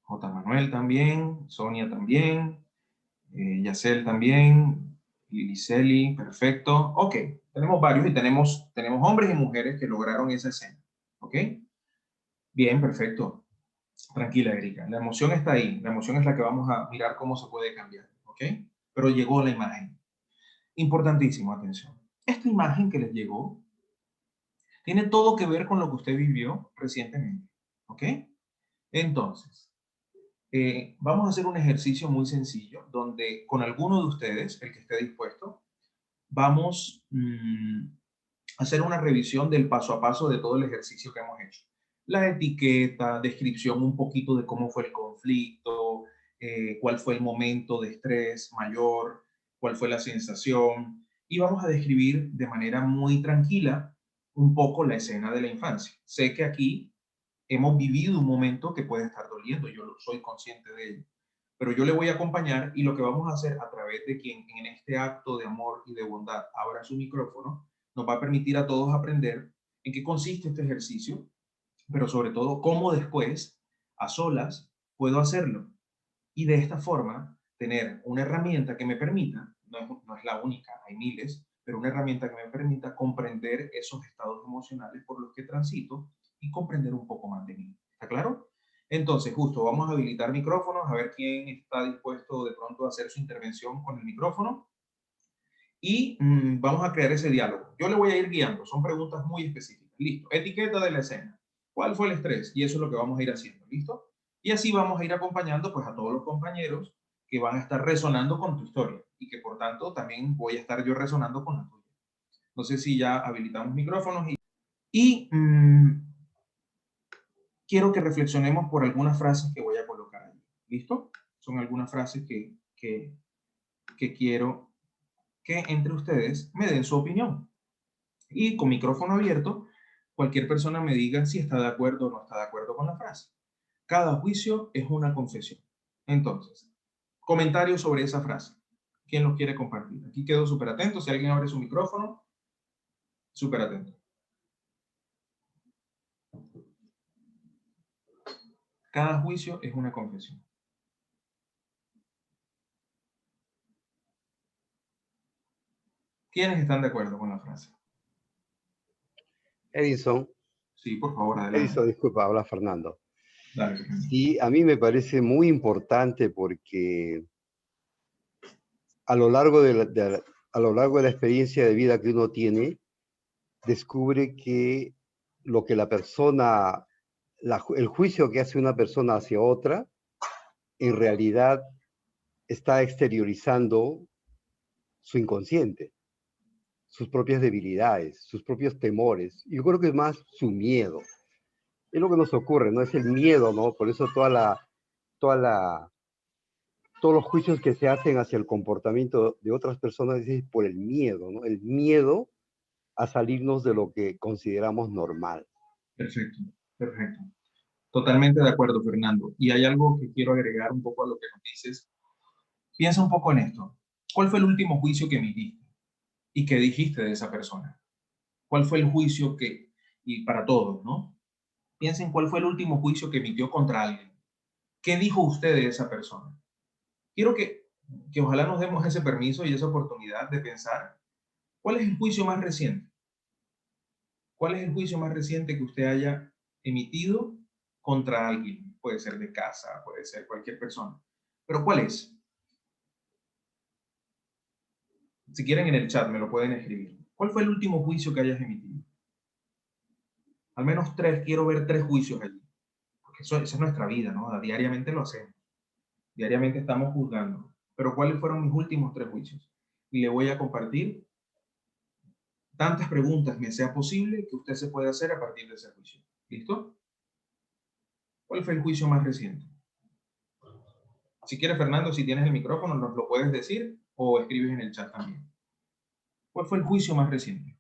J. Manuel también. Sonia también. Yacel también. Liliceli, perfecto. Ok, tenemos varios y tenemos hombres y mujeres que lograron esa escena. ¿Ok? Bien, perfecto. Tranquila, Erika. La emoción está ahí. La emoción es la que vamos a mirar cómo se puede cambiar. ¿Ok? Pero llegó la imagen. Importantísimo, atención. Esta imagen que les llegó tiene todo que ver con lo que usted vivió recientemente. ¿Ok? Entonces, vamos a hacer un ejercicio muy sencillo donde con alguno de ustedes, el que esté dispuesto, vamos a hacer una revisión del paso a paso de todo el ejercicio que hemos hecho. La etiqueta, descripción un poquito de cómo fue el conflicto, cuál fue el momento de estrés mayor, cuál fue la sensación, y vamos a describir de manera muy tranquila un poco la escena de la infancia. Sé que aquí hemos vivido un momento que puede estar doliendo, yo soy consciente de ello, pero yo le voy a acompañar y lo que vamos a hacer a través de quien en este acto de amor y de bondad abra su micrófono, nos va a permitir a todos aprender en qué consiste este ejercicio, pero sobre todo cómo después, a solas, puedo hacerlo. Y de esta forma, tener una herramienta que me permita, no es la única, hay miles, pero una herramienta que me permita comprender esos estados emocionales por los que transito y comprender un poco más de mí. ¿Está claro? Entonces, justo, vamos a habilitar micrófonos, a ver quién está dispuesto de pronto a hacer su intervención con el micrófono. Y vamos a crear ese diálogo. Yo le voy a ir guiando, son preguntas muy específicas. Listo, etiqueta de la escena. ¿Cuál fue el estrés? Y eso es lo que vamos a ir haciendo, ¿listo? Y así vamos a ir acompañando pues a todos los compañeros que van a estar resonando con tu historia y que por tanto también voy a estar yo resonando con la tuya. No sé si ya habilitamos micrófonos y quiero que reflexionemos por algunas frases que voy a colocar ahí. ¿Listo? Son algunas frases que quiero que entre ustedes me den su opinión. Y con micrófono abierto, cualquier persona me diga si está de acuerdo o no está de acuerdo con la frase. Cada juicio es una confesión. Entonces, comentarios sobre esa frase. ¿Quién los quiere compartir? Aquí quedo súper atento. Si alguien abre su micrófono, súper atento. Cada juicio es una confesión. ¿Quiénes están de acuerdo con la frase? Edison. Sí, por favor, adelante. Edison, disculpa, habla Fernando. Dale. Sí, a mí me parece muy importante porque a lo largo de la experiencia de vida que uno tiene, descubre que lo que la persona, el juicio que hace una persona hacia otra, en realidad está exteriorizando su inconsciente, sus propias debilidades, sus propios temores. Yo creo que es más su miedo. Es lo que nos ocurre, ¿no? Es el miedo, ¿no? Por eso todos los juicios que se hacen hacia el comportamiento de otras personas es por el miedo, ¿no? El miedo a salirnos de lo que consideramos normal. Perfecto, perfecto. Totalmente de acuerdo, Fernando. Y hay algo que quiero agregar un poco a lo que nos dices. Piensa un poco en esto. ¿Cuál fue el último juicio que emitiste? ¿Y qué dijiste de esa persona? ¿Cuál fue el juicio que, y para todos, ¿no? Piensen cuál fue el último juicio que emitió contra alguien. ¿Qué dijo usted de esa persona? Quiero que ojalá nos demos ese permiso y esa oportunidad de pensar cuál es el juicio más reciente. ¿Cuál es el juicio más reciente que usted haya emitido contra alguien? Puede ser de casa, puede ser cualquier persona. Pero ¿cuál es? Si quieren en el chat me lo pueden escribir. ¿Cuál fue el último juicio que hayas emitido? Al menos 3, quiero ver 3 juicios allí. Porque esa es nuestra vida, ¿no? Diariamente lo hacemos. Diariamente estamos juzgando. Pero ¿cuáles fueron mis últimos 3 juicios? Y le voy a compartir tantas preguntas me sea posible que usted se puede hacer a partir de ese juicio. ¿Listo? ¿Cuál fue el juicio más reciente? Si quieres, Fernando, si tienes el micrófono, nos lo puedes decir o escribes en el chat también. ¿Cuál fue el juicio más reciente?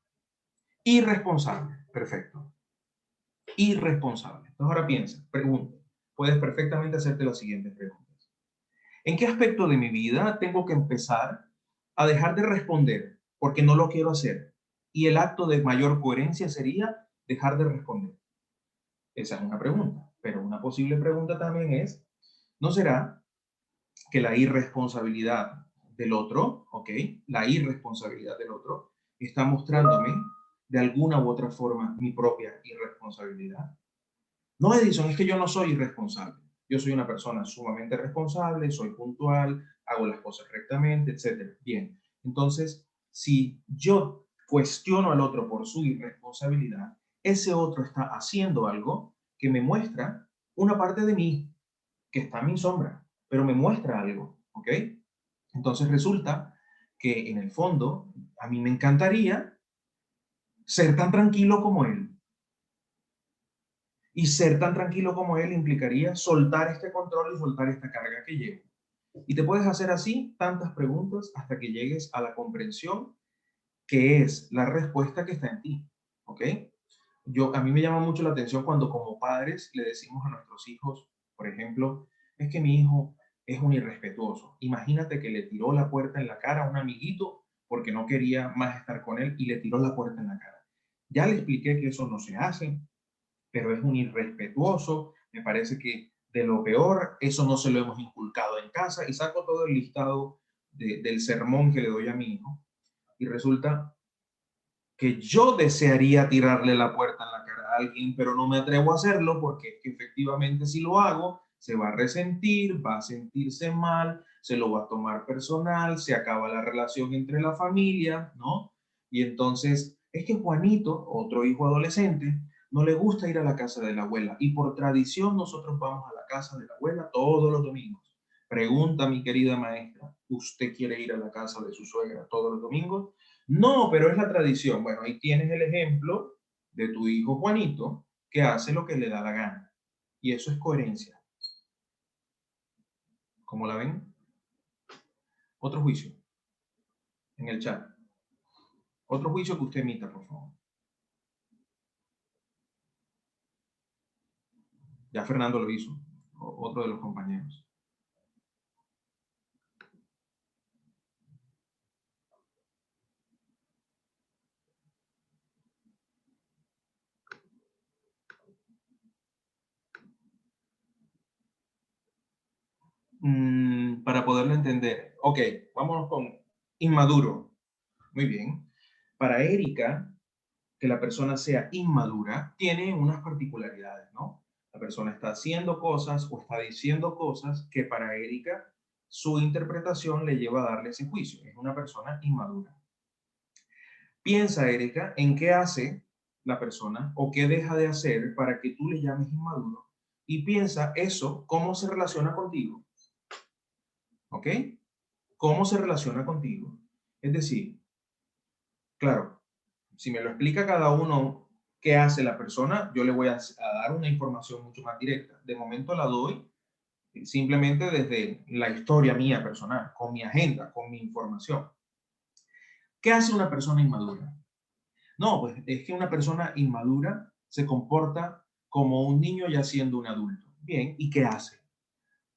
Irresponsable. Perfecto. Irresponsable. Entonces ahora piensa, pregunta. Puedes perfectamente hacerte las siguientes preguntas. ¿En qué aspecto de mi vida tengo que empezar a dejar de responder porque no lo quiero hacer? Y el acto de mayor coherencia sería dejar de responder. Esa es una pregunta. Pero una posible pregunta también es, ¿no será que la irresponsabilidad del otro, ¿ok? La irresponsabilidad del otro está mostrándome de alguna u otra forma mi propia irresponsabilidad? No, Edison, es que yo no soy irresponsable. Yo soy una persona sumamente responsable, soy puntual, hago las cosas rectamente, etc. Bien, entonces, si yo cuestiono al otro por su irresponsabilidad, ese otro está haciendo algo que me muestra una parte de mí que está en mi sombra, pero me muestra algo, ¿ok? Entonces resulta que en el fondo a mí me encantaría ser tan tranquilo como él. Y ser tan tranquilo como él implicaría soltar este control y soltar esta carga que llevo. Y te puedes hacer así tantas preguntas hasta que llegues a la comprensión que es la respuesta que está en ti, ¿ok? A mí me llama mucho la atención cuando como padres le decimos a nuestros hijos, por ejemplo, es que mi hijo es un irrespetuoso. Imagínate que le tiró la puerta en la cara a un amiguito porque no quería más estar con él y le tiró la puerta en la cara. Ya le expliqué que eso no se hace, pero es un irrespetuoso, me parece que de lo peor, eso no se lo hemos inculcado en casa y saco todo el listado del sermón que le doy a mi hijo y resulta que yo desearía tirarle la puerta en la cara a alguien, pero no me atrevo a hacerlo porque efectivamente si lo hago, se va a resentir, va a sentirse mal, se lo va a tomar personal, se acaba la relación entre la familia, ¿no? Y entonces es que Juanito, otro hijo adolescente, no le gusta ir a la casa de la abuela y por tradición nosotros vamos a la casa de la abuela todos los domingos. Pregunta mi querida maestra, ¿usted quiere ir a la casa de su suegra todos los domingos? No, pero es la tradición. Bueno, ahí tienes el ejemplo de tu hijo Juanito que hace lo que le da la gana. Y eso es coherencia. ¿Cómo la ven? Otro juicio en el chat. Otro juicio que usted emita, por favor. Ya Fernando lo hizo, otro de los compañeros. Para poderlo entender. Ok, vámonos con inmaduro. Muy bien. Para Erika, que la persona sea inmadura, tiene unas particularidades, ¿no? La persona está haciendo cosas o está diciendo cosas que para Erika su interpretación le lleva a darle ese juicio. Es una persona inmadura. Piensa, Erika, en qué hace la persona o qué deja de hacer para que tú le llames inmaduro y piensa eso, cómo se relaciona contigo. ¿Ok? ¿Cómo se relaciona contigo? Es decir, claro, si me lo explica cada uno qué hace la persona, yo le voy a dar una información mucho más directa. De momento la doy simplemente desde la historia mía personal, con mi agenda, con mi información. ¿Qué hace una persona inmadura? No, pues es que una persona inmadura se comporta como un niño ya siendo un adulto. Bien, ¿y qué hace?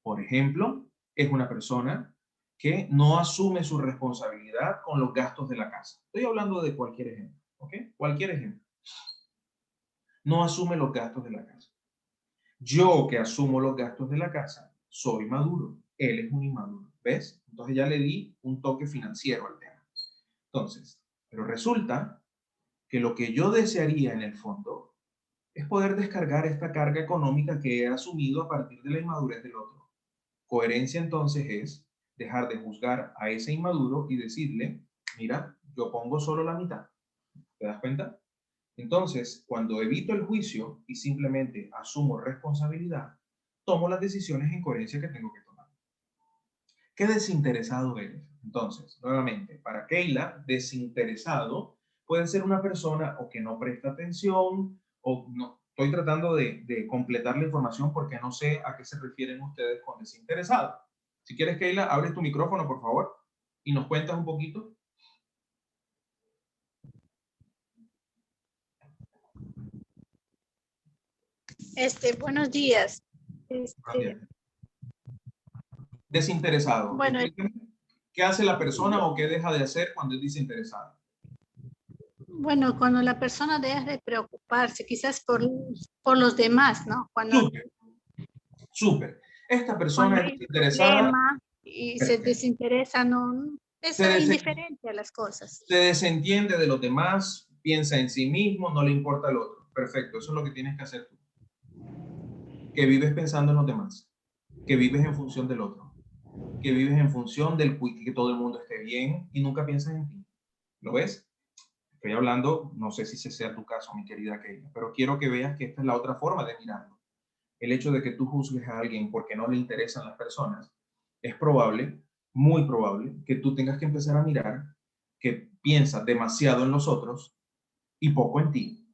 Por ejemplo, es una persona que no asume su responsabilidad con los gastos de la casa. Estoy hablando de cualquier ejemplo, ¿ok? Cualquier ejemplo. No asume los gastos de la casa. Yo que asumo los gastos de la casa, soy maduro. Él es un inmaduro. ¿Ves? Entonces ya le di un toque financiero al tema. Entonces, pero resulta que lo que yo desearía en el fondo es poder descargar esta carga económica que he asumido a partir de la inmadurez del otro. Coherencia entonces es dejar de juzgar a ese inmaduro y decirle, mira, yo pongo solo la mitad. ¿Te das cuenta? Entonces, cuando evito el juicio y simplemente asumo responsabilidad, tomo las decisiones en coherencia que tengo que tomar. ¿Qué desinteresado eres? Entonces, nuevamente, para Keila, desinteresado puede ser una persona o que no presta atención o no. Estoy tratando de completar la información porque no sé a qué se refieren ustedes con desinteresado. Si quieres, Keila, abres tu micrófono, por favor, y nos cuentas un poquito. Buenos días. Desinteresado. Bueno, ¿Qué hace la persona o qué deja de hacer cuando es desinteresada? bueno, cuando la persona deja de preocuparse, quizás por los demás, ¿no? Súper, súper. Esta persona es Cuando hay un desinteresada. problema y se Perfecto. desinteresa, no, es indiferente a las cosas. Se desentiende de los demás, piensa en sí mismo, no le importa al otro. Perfecto, eso es lo que tienes que hacer tú. Que vives pensando en los demás, que vives en función del otro, que vives en función del que todo el mundo esté bien y nunca piensas en ti. ¿Lo ves? Estoy hablando, no sé si ese sea tu caso, mi querida Keila, pero quiero que veas que esta es la otra forma de mirarlo. El hecho de que tú juzgues a alguien porque no le interesan las personas, es probable, muy probable, que tú tengas que empezar a mirar que piensas demasiado en los otros y poco en ti.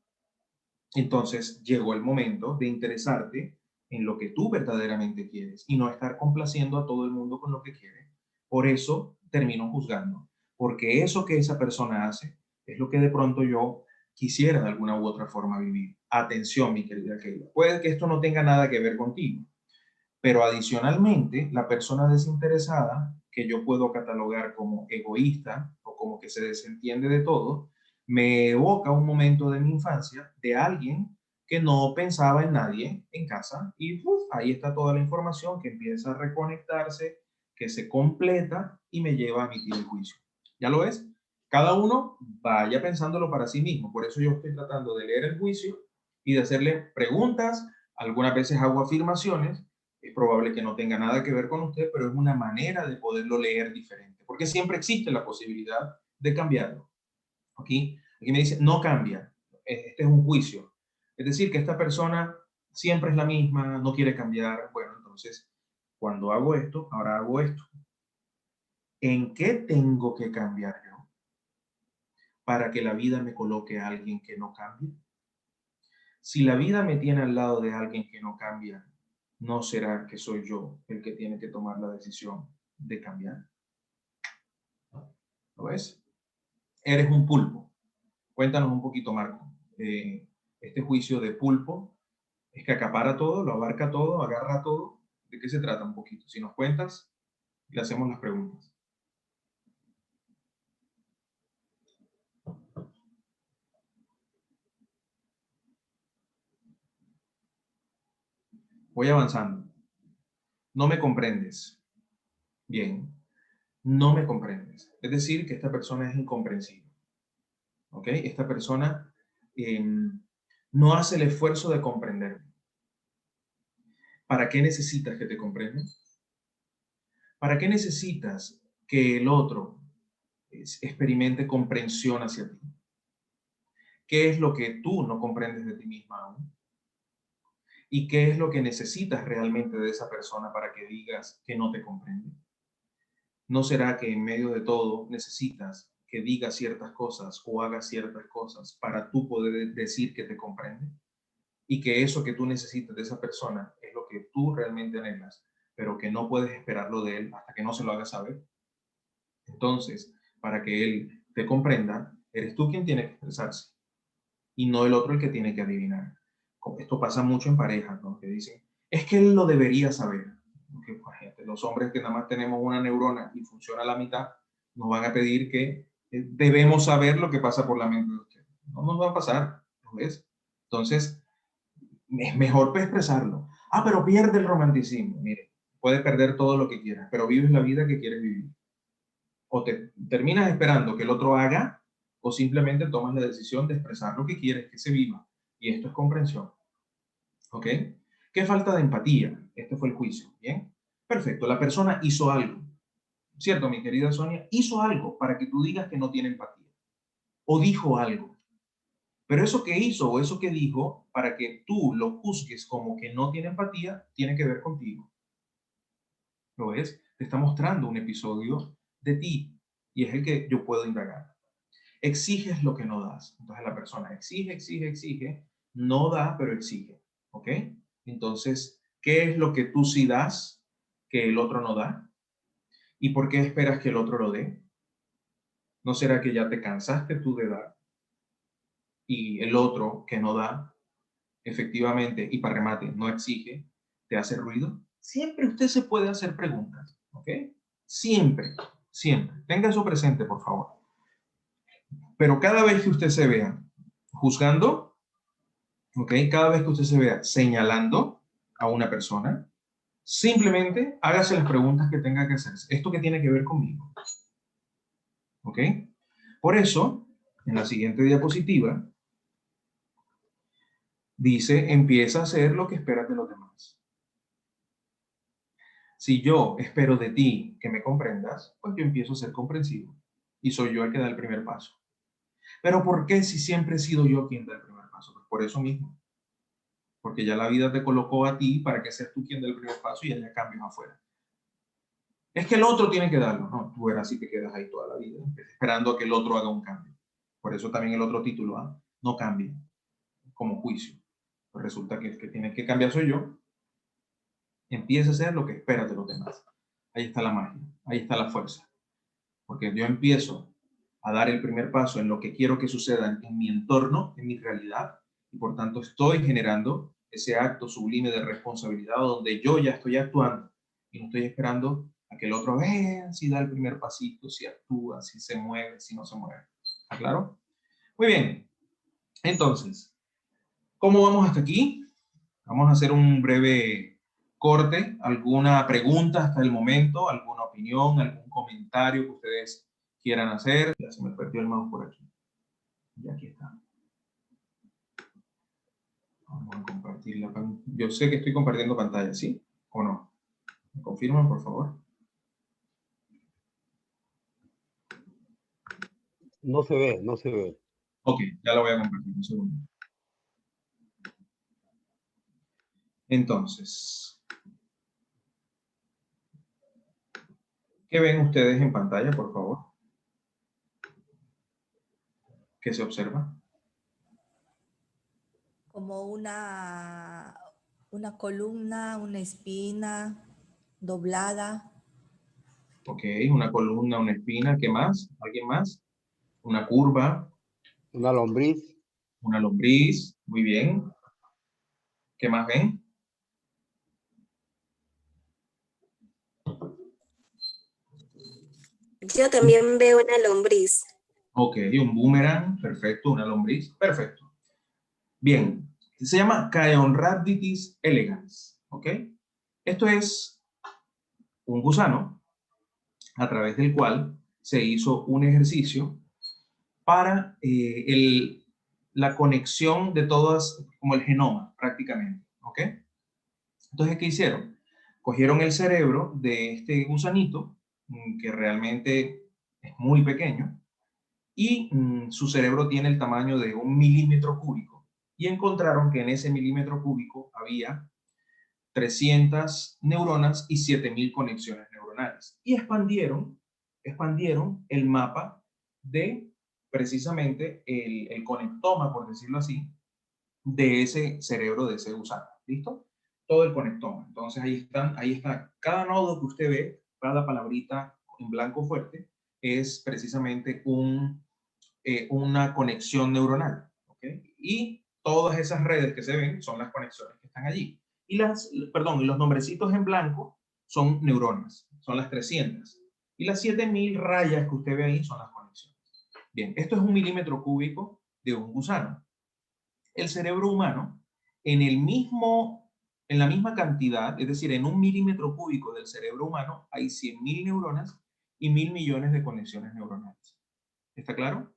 Entonces llegó el momento de interesarte en lo que tú verdaderamente quieres y no estar complaciendo a todo el mundo con lo que quiere. Por eso termino juzgando, porque eso que esa persona hace es lo que de pronto yo quisiera de alguna u otra forma vivir. Atención, mi querida Keila. Puede que esto no tenga nada que ver contigo, pero adicionalmente, la persona desinteresada, que yo puedo catalogar como egoísta o como que se desentiende de todo, me evoca un momento de mi infancia de alguien que no pensaba en nadie en casa y ahí está toda la información que empieza a reconectarse, que se completa y me lleva a emitir el juicio. ¿Ya lo ves? Cada uno vaya pensándolo para sí mismo. Por eso yo estoy tratando de leer el juicio y de hacerle preguntas. Algunas veces hago afirmaciones. Es probable que no tenga nada que ver con usted, pero es una manera de poderlo leer diferente, porque siempre existe la posibilidad de cambiarlo. Aquí me dice, no cambia. Este es un juicio. Es decir, que esta persona siempre es la misma, no quiere cambiar. Bueno, entonces, cuando hago esto, ahora hago esto. ¿En qué tengo que cambiar yo para que la vida me coloque a alguien que no cambie? Si la vida me tiene al lado de alguien que no cambia, ¿no será que soy yo el que tiene que tomar la decisión de cambiar? ¿Lo ves? Eres un pulpo. Cuéntanos un poquito, Marco. Este juicio de pulpo es que acapara todo, lo abarca todo, agarra todo. ¿De qué se trata un poquito? Si nos cuentas, le hacemos las preguntas. Voy avanzando. No me comprendes. Bien. No me comprendes. Es decir, que esta persona es incomprensible. ¿Ok? Esta persona no hace el esfuerzo de comprenderme. ¿Para qué necesitas que te comprendan? ¿Para qué necesitas que el otro experimente comprensión hacia ti? ¿Qué es lo que tú no comprendes de ti misma aún? ¿Y qué es lo que necesitas realmente de esa persona para que digas que no te comprende? ¿No será que en medio de todo necesitas que digas ciertas cosas o hagas ciertas cosas para tú poder decir que te comprende? Y que eso que tú necesitas de esa persona es lo que tú realmente anhelas, pero que no puedes esperarlo de él hasta que no se lo hagas saber. Entonces, para que él te comprenda, eres tú quien tiene que expresarse y no el otro el que tiene que adivinar. Esto pasa mucho en parejas, ¿no? Que dicen, es que él lo debería saber. los hombres que nada más tenemos una neurona y funciona a la mitad, nos van a pedir que debemos saber lo que pasa por la mente de ustedes. No nos va a pasar, ¿no ves? Entonces, es mejor expresarlo. Ah, pero pierde el romanticismo. Mire, puedes perder todo lo que quieras, pero vives la vida que quieres vivir. O te terminas esperando que el otro haga, o simplemente tomas la decisión de expresar lo que quieres que se viva. Y esto es comprensión. ¿Ok? ¿Qué falta de empatía? Este fue el juicio. ¿Bien? Perfecto. La persona hizo algo. ¿Cierto, mi querida Sonia? Hizo algo para que tú digas que no tiene empatía. O dijo algo. Pero eso que hizo o eso que dijo, para que tú lo juzgues como que no tiene empatía, tiene que ver contigo. ¿Lo ves? Te está mostrando un episodio de ti y es el que yo puedo indagar. Exiges lo que no das. Entonces la persona exige, exige, exige, no da, pero exige. ¿Ok? Entonces, ¿qué es lo que tú sí das que el otro no da? ¿Y por qué esperas que el otro lo dé? ¿No será que ya te cansaste tú de dar? Y el otro que no da, efectivamente, y para remate, no exige, te hace ruido. Siempre usted se puede hacer preguntas, ¿ok? Siempre, siempre. Tenga eso presente, por favor. Pero cada vez que usted se vea juzgando, ¿ok? Cada vez que usted se vea señalando a una persona, simplemente hágase las preguntas que tenga que hacerse. ¿Esto qué tiene que ver conmigo? ¿Ok? Por eso, en la siguiente diapositiva, dice, empieza a hacer lo que esperas de los demás. Si yo espero de ti que me comprendas, pues yo empiezo a ser comprensivo. Y soy yo el que da el primer paso. Pero ¿por qué si siempre he sido yo quien da el primer paso? Pues por eso mismo. Porque ya la vida te colocó a ti para que seas tú quien dé el primer paso y haya cambios afuera. Es que el otro tiene que darlo. No, tú eras así, te quedas ahí toda la vida, esperando a que el otro haga un cambio. Por eso también el otro título, ¿ah? No cambia, como juicio. Pues resulta que el que tiene que cambiar soy yo. Empieza a hacer lo que esperas de los demás. Ahí está la magia, ahí está la fuerza. Porque yo empiezo a dar el primer paso en lo que quiero que suceda en mi entorno, en mi realidad, y por tanto estoy generando ese acto sublime de responsabilidad donde yo ya estoy actuando y no estoy esperando a que el otro vea si da el primer pasito, si actúa, si se mueve, si no se mueve. ¿Está claro? Muy bien. Entonces, ¿cómo vamos hasta aquí? Vamos a hacer un breve corte. ¿Alguna pregunta hasta el momento? ¿Alguna opinión? ¿Algún comentario que ustedes quieran hacer? Ya se me perdió el mouse por aquí. Y aquí está. Vamos a compartir la pantalla. Yo sé que estoy compartiendo pantalla, ¿sí? ¿O no? ¿Me confirman, por favor? No se ve, no se ve. Ok, ya la voy a compartir. Un segundo. Entonces, ¿qué ven ustedes en pantalla, por favor? ¿Qué se observa? Como una columna, una espina doblada. Ok, una columna, una espina. ¿Qué más? ¿Alguien más? Una curva, Una lombriz. una lombriz. Muy bien. ¿Qué más ven? Yo también veo una lombriz. Ok, un boomerang, perfecto, una lombriz, perfecto. Bien, se llama Caeonrhabditis elegans, ¿ok? Esto es un gusano a través del cual se hizo un ejercicio para la conexión de todas, como el genoma prácticamente, ¿ok? Entonces, ¿qué hicieron? Cogieron el cerebro de este gusanito, que realmente es muy pequeño, y su cerebro tiene el tamaño de 1 milímetro cúbico. Y encontraron que en ese milímetro cúbico había 300 neuronas y 7000 conexiones neuronales. Y expandieron el mapa de precisamente el conectoma, por decirlo así, de ese cerebro, de ese gusano. ¿Listo? Todo el conectoma. Entonces ahí está. Cada nodo que usted ve, cada palabrita en blanco fuerte, es precisamente una conexión neuronal. ¿Okay? Y todas esas redes que se ven son las conexiones que están allí. Y los nombrecitos en blanco son neuronas, son las 300. Y las 7000 rayas que usted ve ahí son las conexiones. Bien, esto es 1 milímetro cúbico de un gusano. El cerebro humano, en la misma cantidad, es decir, en 1 milímetro cúbico del cerebro humano, hay 100.000 neuronas y 1.000 millones de conexiones neuronales. ¿Está claro?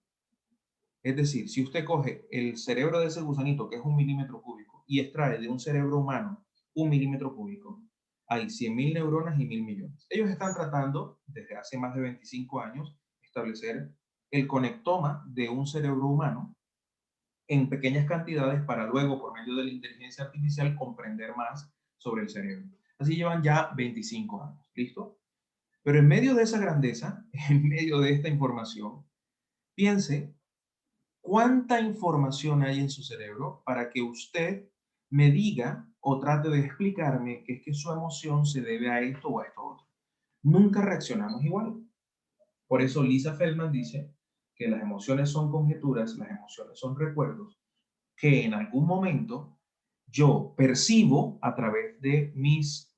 Es decir, si usted coge el cerebro de ese gusanito, que es 1 milímetro cúbico, y extrae de un cerebro humano 1 milímetro cúbico, hay 100.000 neuronas y 1.000 millones. Ellos están tratando, desde hace más de 25 años, establecer el conectoma de un cerebro humano en pequeñas cantidades para luego, por medio de la inteligencia artificial, comprender más sobre el cerebro. Así llevan ya 25 años. ¿Listo? Pero en medio de esa grandeza, en medio de esta información, piense cuánta información hay en su cerebro para que usted me diga o trate de explicarme que es que su emoción se debe a esto o a esto otro. Nunca reaccionamos igual. Por eso Lisa Feldman dice que las emociones son conjeturas, las emociones son recuerdos, que en algún momento yo percibo a través de mis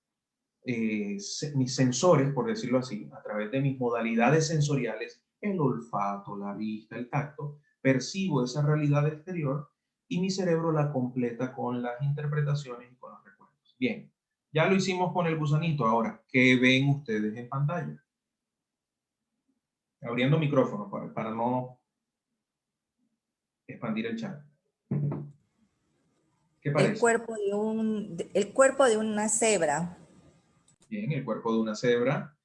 sensores, por decirlo así, a través de mis modalidades sensoriales, el olfato, la vista, el tacto, percibo esa realidad exterior y mi cerebro la completa con las interpretaciones y con los recuerdos. Bien, ya lo hicimos con el gusanito. Ahora, ¿qué ven ustedes en pantalla? Abriendo micrófono para no expandir el chat. ¿Qué parece? El cuerpo de una cebra. Bien, el cuerpo de una cebra.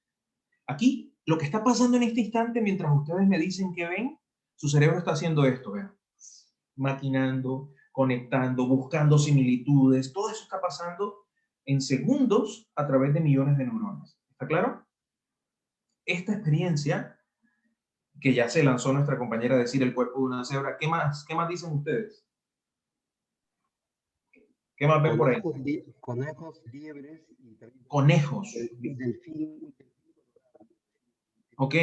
Aquí, lo que está pasando en este instante, mientras ustedes me dicen que ven, su cerebro está haciendo esto, vean. Maquinando, conectando, buscando similitudes. Todo eso está pasando en segundos a través de millones de neuronas. ¿Está claro? Esta experiencia, que ya se lanzó nuestra compañera a decir el cuerpo de una cebra, ¿qué más? ¿Qué más dicen ustedes? ¿Qué más ven por ahí? Conejos, liebres y también Conejos. delfín. Ok.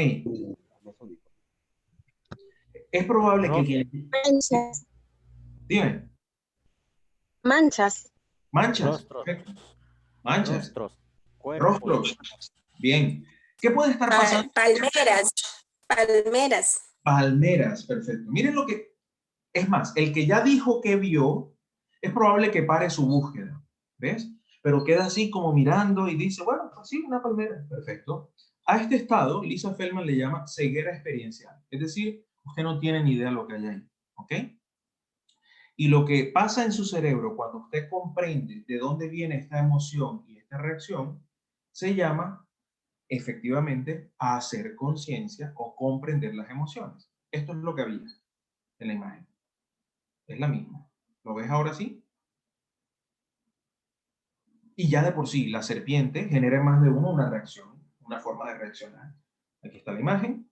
Es probable que... Manchas. Dime. Manchas. Manchas. Rostros. Perfecto. Manchas. Rostros. Cuerpos. Rostros. Bien. ¿Qué puede estar pasando? Palmeras. Palmeras. Palmeras. Perfecto. Miren lo que... Es más, el que ya dijo que vio, es probable que pare su búsqueda. ¿Ves? Pero queda así como mirando y dice, bueno, pues sí, una palmera. Perfecto. A este estado, Lisa Feldman le llama ceguera experiencial. Es decir, usted no tiene ni idea de lo que hay ahí. ¿Ok? Y lo que pasa en su cerebro cuando usted comprende de dónde viene esta emoción y esta reacción, se llama efectivamente hacer conciencia o comprender las emociones. Esto es lo que había en la imagen. Es la misma. ¿Lo ves ahora sí? Y ya de por sí, la serpiente genera más de uno una reacción, una forma de reaccionar. Aquí está la imagen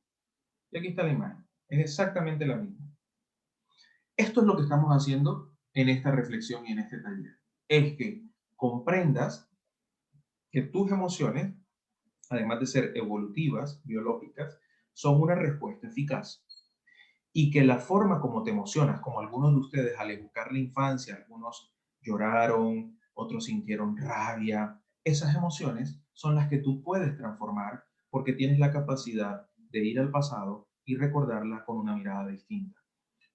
y aquí está la imagen. Es exactamente la misma. Esto es lo que estamos haciendo en esta reflexión y en este taller. Es que comprendas que tus emociones, además de ser evolutivas, biológicas, son una respuesta eficaz. Y que la forma como te emocionas, como algunos de ustedes al evocar la infancia, algunos lloraron, otros sintieron rabia, esas emociones son las que tú puedes transformar porque tienes la capacidad de ir al pasado y recordarlas con una mirada distinta.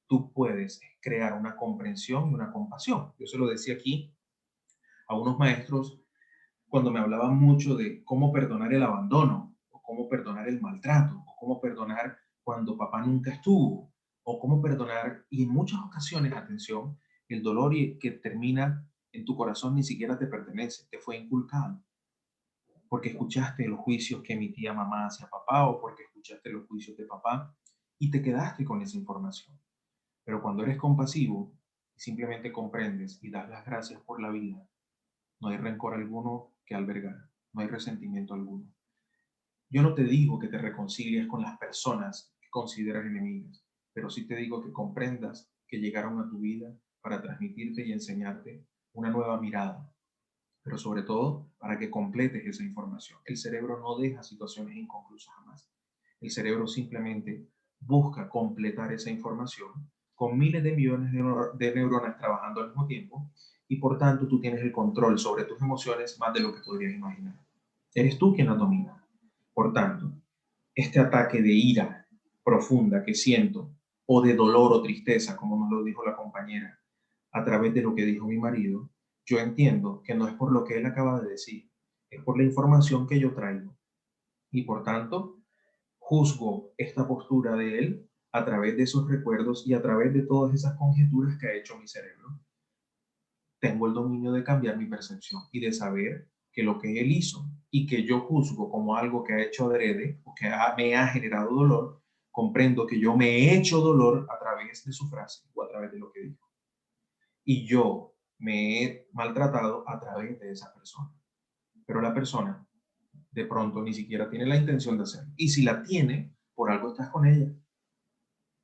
Tú puedes crear una comprensión y una compasión. Yo se lo decía aquí a unos maestros cuando me hablaban mucho de cómo perdonar el abandono, o cómo perdonar el maltrato, o cómo perdonar cuando papá nunca estuvo, o cómo perdonar, y en muchas ocasiones, atención, el dolor que termina en tu corazón ni siquiera te pertenece, te fue inculcado, porque escuchaste los juicios que emitía mamá hacia papá, o porque escuchaste los juicios de papá, y te quedaste con esa información. Pero cuando eres compasivo, y simplemente comprendes y das las gracias por la vida, no hay rencor alguno que albergar, no hay resentimiento alguno. Yo no te digo que te reconcilies con las personas que consideras enemigas, pero sí te digo que comprendas que llegaron a tu vida para transmitirte y enseñarte una nueva mirada, pero sobre todo para que completes esa información. El cerebro no deja situaciones inconclusas jamás. El cerebro simplemente busca completar esa información con miles de millones de neuronas trabajando al mismo tiempo y por tanto tú tienes el control sobre tus emociones más de lo que podrías imaginar. Eres tú quien las domina. Por tanto, este ataque de ira profunda que siento, o de dolor o tristeza, como nos lo dijo la compañera, a través de lo que dijo mi marido, yo entiendo que no es por lo que él acaba de decir, es por la información que yo traigo. Y por tanto, juzgo esta postura de él a través de esos recuerdos y a través de todas esas conjeturas que ha hecho mi cerebro. Tengo el dominio de cambiar mi percepción y de saber que lo que él hizo y que yo juzgo como algo que ha hecho adrede o que me ha generado dolor, comprendo que yo me he hecho dolor a través de su frase o a través de lo que dijo. Y yo me he maltratado a través de esa persona. Pero la persona de pronto ni siquiera tiene la intención de hacerlo. Y si la tiene, por algo estás con ella.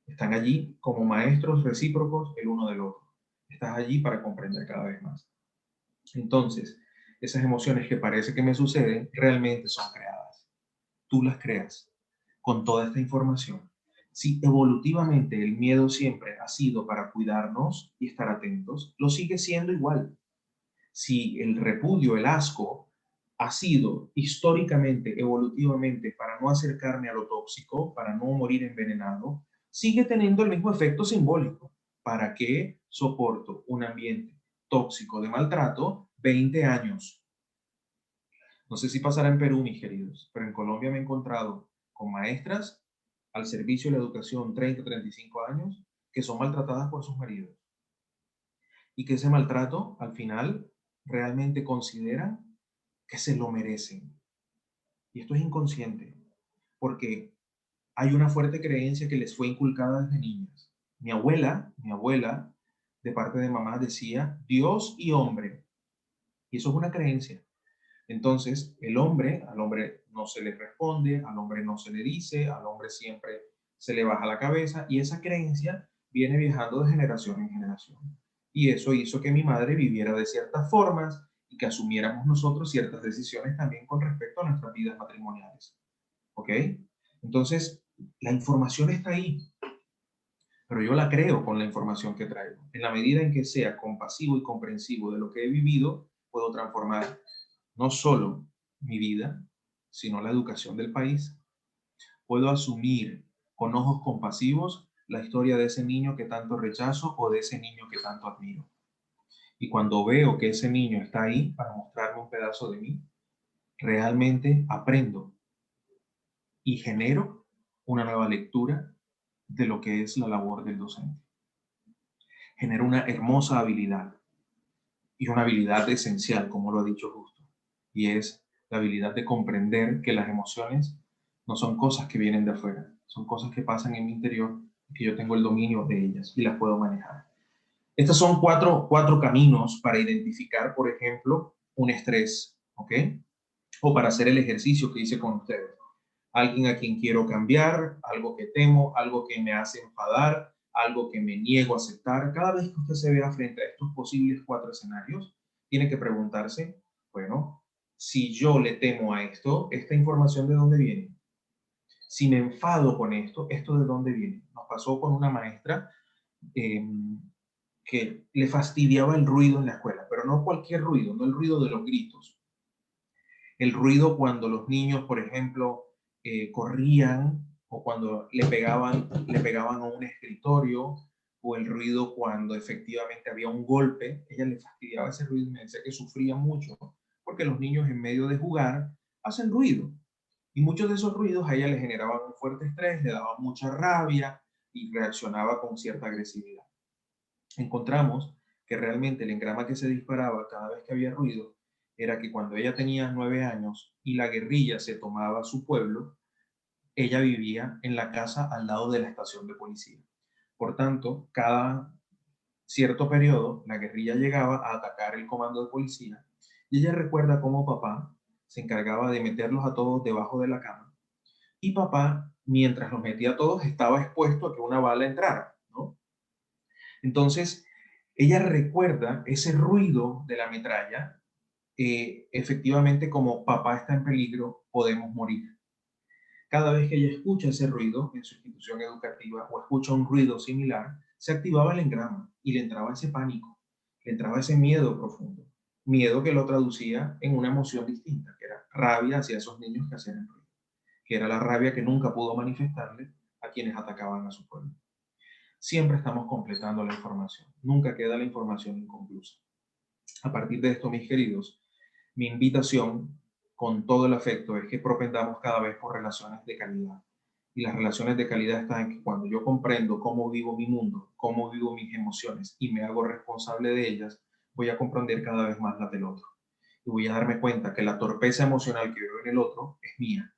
Están allí como maestros recíprocos el uno del otro. Estás allí para comprender cada vez más. Entonces, esas emociones que parece que me suceden realmente son creadas. Tú las creas con toda esta información. Si evolutivamente el miedo siempre ha sido para cuidarnos y estar atentos, lo sigue siendo igual. Si el repudio, el asco, ha sido históricamente, evolutivamente, para no acercarme a lo tóxico, para no morir envenenado, sigue teniendo el mismo efecto simbólico. ¿Para qué soporto un ambiente tóxico de maltrato 20 años? No sé si pasará en Perú, mis queridos, pero en Colombia me he encontrado con maestras al servicio de la educación 30, 35 años que son maltratadas por sus maridos. Y que ese maltrato, al final, realmente consideran que se lo merecen. Y esto es inconsciente, porque hay una fuerte creencia que les fue inculcada desde niñas. Mi abuela, de parte de mamá, decía Dios y hombre. Y eso es una creencia. Entonces, al hombre no se le responde, al hombre no se le dice, al hombre siempre se le baja la cabeza, y esa creencia viene viajando de generación en generación. Y eso hizo que mi madre viviera de ciertas formas y que asumiéramos nosotros ciertas decisiones también con respecto a nuestras vidas matrimoniales. ¿Ok? Entonces, la información está ahí, pero yo la creo con la información que traigo. En la medida en que sea compasivo y comprensivo de lo que he vivido, puedo transformar no solo mi vida, sino la educación del país. Puedo asumir con ojos compasivos la historia de ese niño que tanto rechazo o de ese niño que tanto admiro. Y cuando veo que ese niño está ahí para mostrarme un pedazo de mí, realmente aprendo y genero una nueva lectura de lo que es la labor del docente. Genero una hermosa habilidad y una habilidad esencial, como lo ha dicho Justo, y es la habilidad de comprender que las emociones no son cosas que vienen de afuera, son cosas que pasan en mi interior, que yo tengo el dominio de ellas y las puedo manejar. Estos son cuatro caminos para identificar, por ejemplo, un estrés, ¿ok? O para hacer el ejercicio que hice con ustedes. Alguien a quien quiero cambiar, algo que temo, algo que me hace enfadar, algo que me niego a aceptar. Cada vez que usted se vea frente a estos posibles 4 escenarios, tiene que preguntarse, bueno, si yo le temo a esto, ¿esta información de dónde viene? Si me enfado con esto, ¿esto de dónde viene? Nos pasó con una maestra que le fastidiaba el ruido en la escuela, pero no cualquier ruido, no el ruido de los gritos. El ruido cuando los niños, por ejemplo, corrían, o cuando le pegaban a un escritorio, o el ruido cuando efectivamente había un golpe. Ella le fastidiaba ese ruido y me decía que sufría mucho, porque los niños en medio de jugar hacen ruido. Y muchos de esos ruidos a ella le generaban un fuerte estrés, le daba mucha rabia y reaccionaba con cierta agresividad. Encontramos que realmente el engrama que se disparaba cada vez que había ruido era que cuando ella tenía 9 años y la guerrilla se tomaba su pueblo, ella vivía en la casa al lado de la estación de policía. Por tanto, cada cierto periodo, la guerrilla llegaba a atacar el comando de policía y ella recuerda cómo papá se encargaba de meterlos a todos debajo de la cama, y papá, mientras los metía a todos, estaba expuesto a que una bala entrara, ¿no? Entonces, ella recuerda ese ruido de la metralla, efectivamente como papá está en peligro, podemos morir. Cada vez que ella escucha ese ruido en su institución educativa o escucha un ruido similar, se activaba el engrama y le entraba ese pánico, le entraba ese miedo profundo. miedo que lo traducía en una emoción distinta, que era rabia hacia esos niños que hacían el ruido, que era la rabia que nunca pudo manifestarle a quienes atacaban a su pueblo. Siempre estamos completando la información, nunca queda la información inconclusa. A partir de esto, mis queridos, mi invitación con todo el afecto es que propendamos cada vez por relaciones de calidad. Y las relaciones de calidad están en que cuando yo comprendo cómo vivo mi mundo, cómo vivo mis emociones y me hago responsable de ellas, voy a comprender cada vez más las del otro. Y voy a darme cuenta que la torpeza emocional que veo en el otro es mía.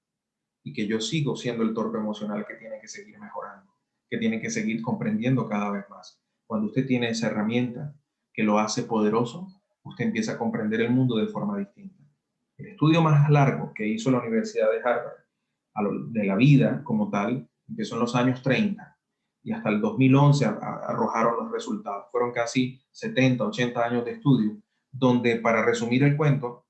Y que yo sigo siendo el torpe emocional que tiene que seguir mejorando, que tiene que seguir comprendiendo cada vez más. Cuando usted tiene esa herramienta que lo hace poderoso, usted empieza a comprender el mundo de forma distinta. El estudio más largo que hizo la Universidad de Harvard de la vida como tal empezó en los años 30 y hasta el 2011 arrojaron los resultados. Fueron casi 70, 80 años de estudio, donde, para resumir el cuento,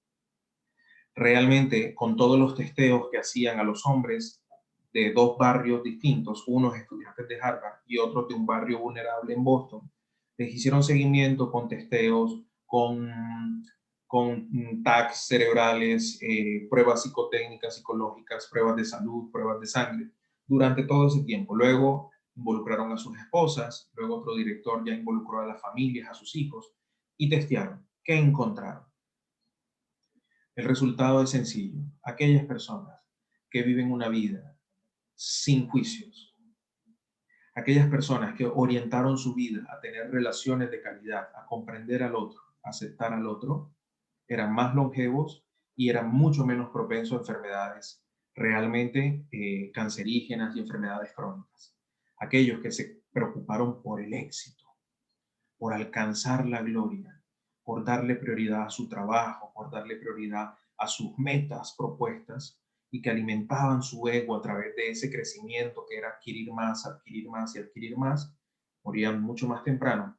realmente con todos los testeos que hacían a los hombres de dos barrios distintos, unos estudiantes de Harvard y otros de un barrio vulnerable en Boston, les hicieron seguimiento con testeos, con tags cerebrales, pruebas psicotécnicas, psicológicas, pruebas de salud, pruebas de sangre, durante todo ese tiempo. Luego involucraron a sus esposas, luego otro director ya involucró a las familias, a sus hijos, y testearon. ¿Qué encontraron? El resultado es sencillo. Aquellas personas que viven una vida sin juicios, aquellas personas que orientaron su vida a tener relaciones de calidad, a comprender al otro, a aceptar al otro, eran más longevos y eran mucho menos propensos a enfermedades realmente cancerígenas y enfermedades crónicas. Aquellos que se preocuparon por el éxito, por alcanzar la gloria, por darle prioridad a su trabajo, por darle prioridad a sus metas propuestas y que alimentaban su ego a través de ese crecimiento que era adquirir más y adquirir más, morían mucho más temprano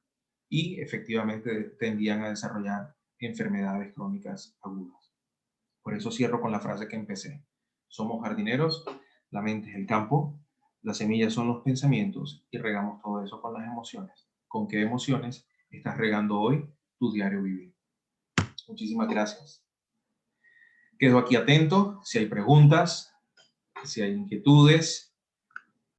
y efectivamente tendían a desarrollar enfermedades crónicas agudas. Por eso cierro con la frase que empecé. Somos jardineros, la mente es el campo, las semillas son los pensamientos y regamos todo eso con las emociones. ¿Con qué emociones estás regando hoy tu diario vivir? Muchísimas gracias. Quedo aquí atento si hay preguntas, si hay inquietudes,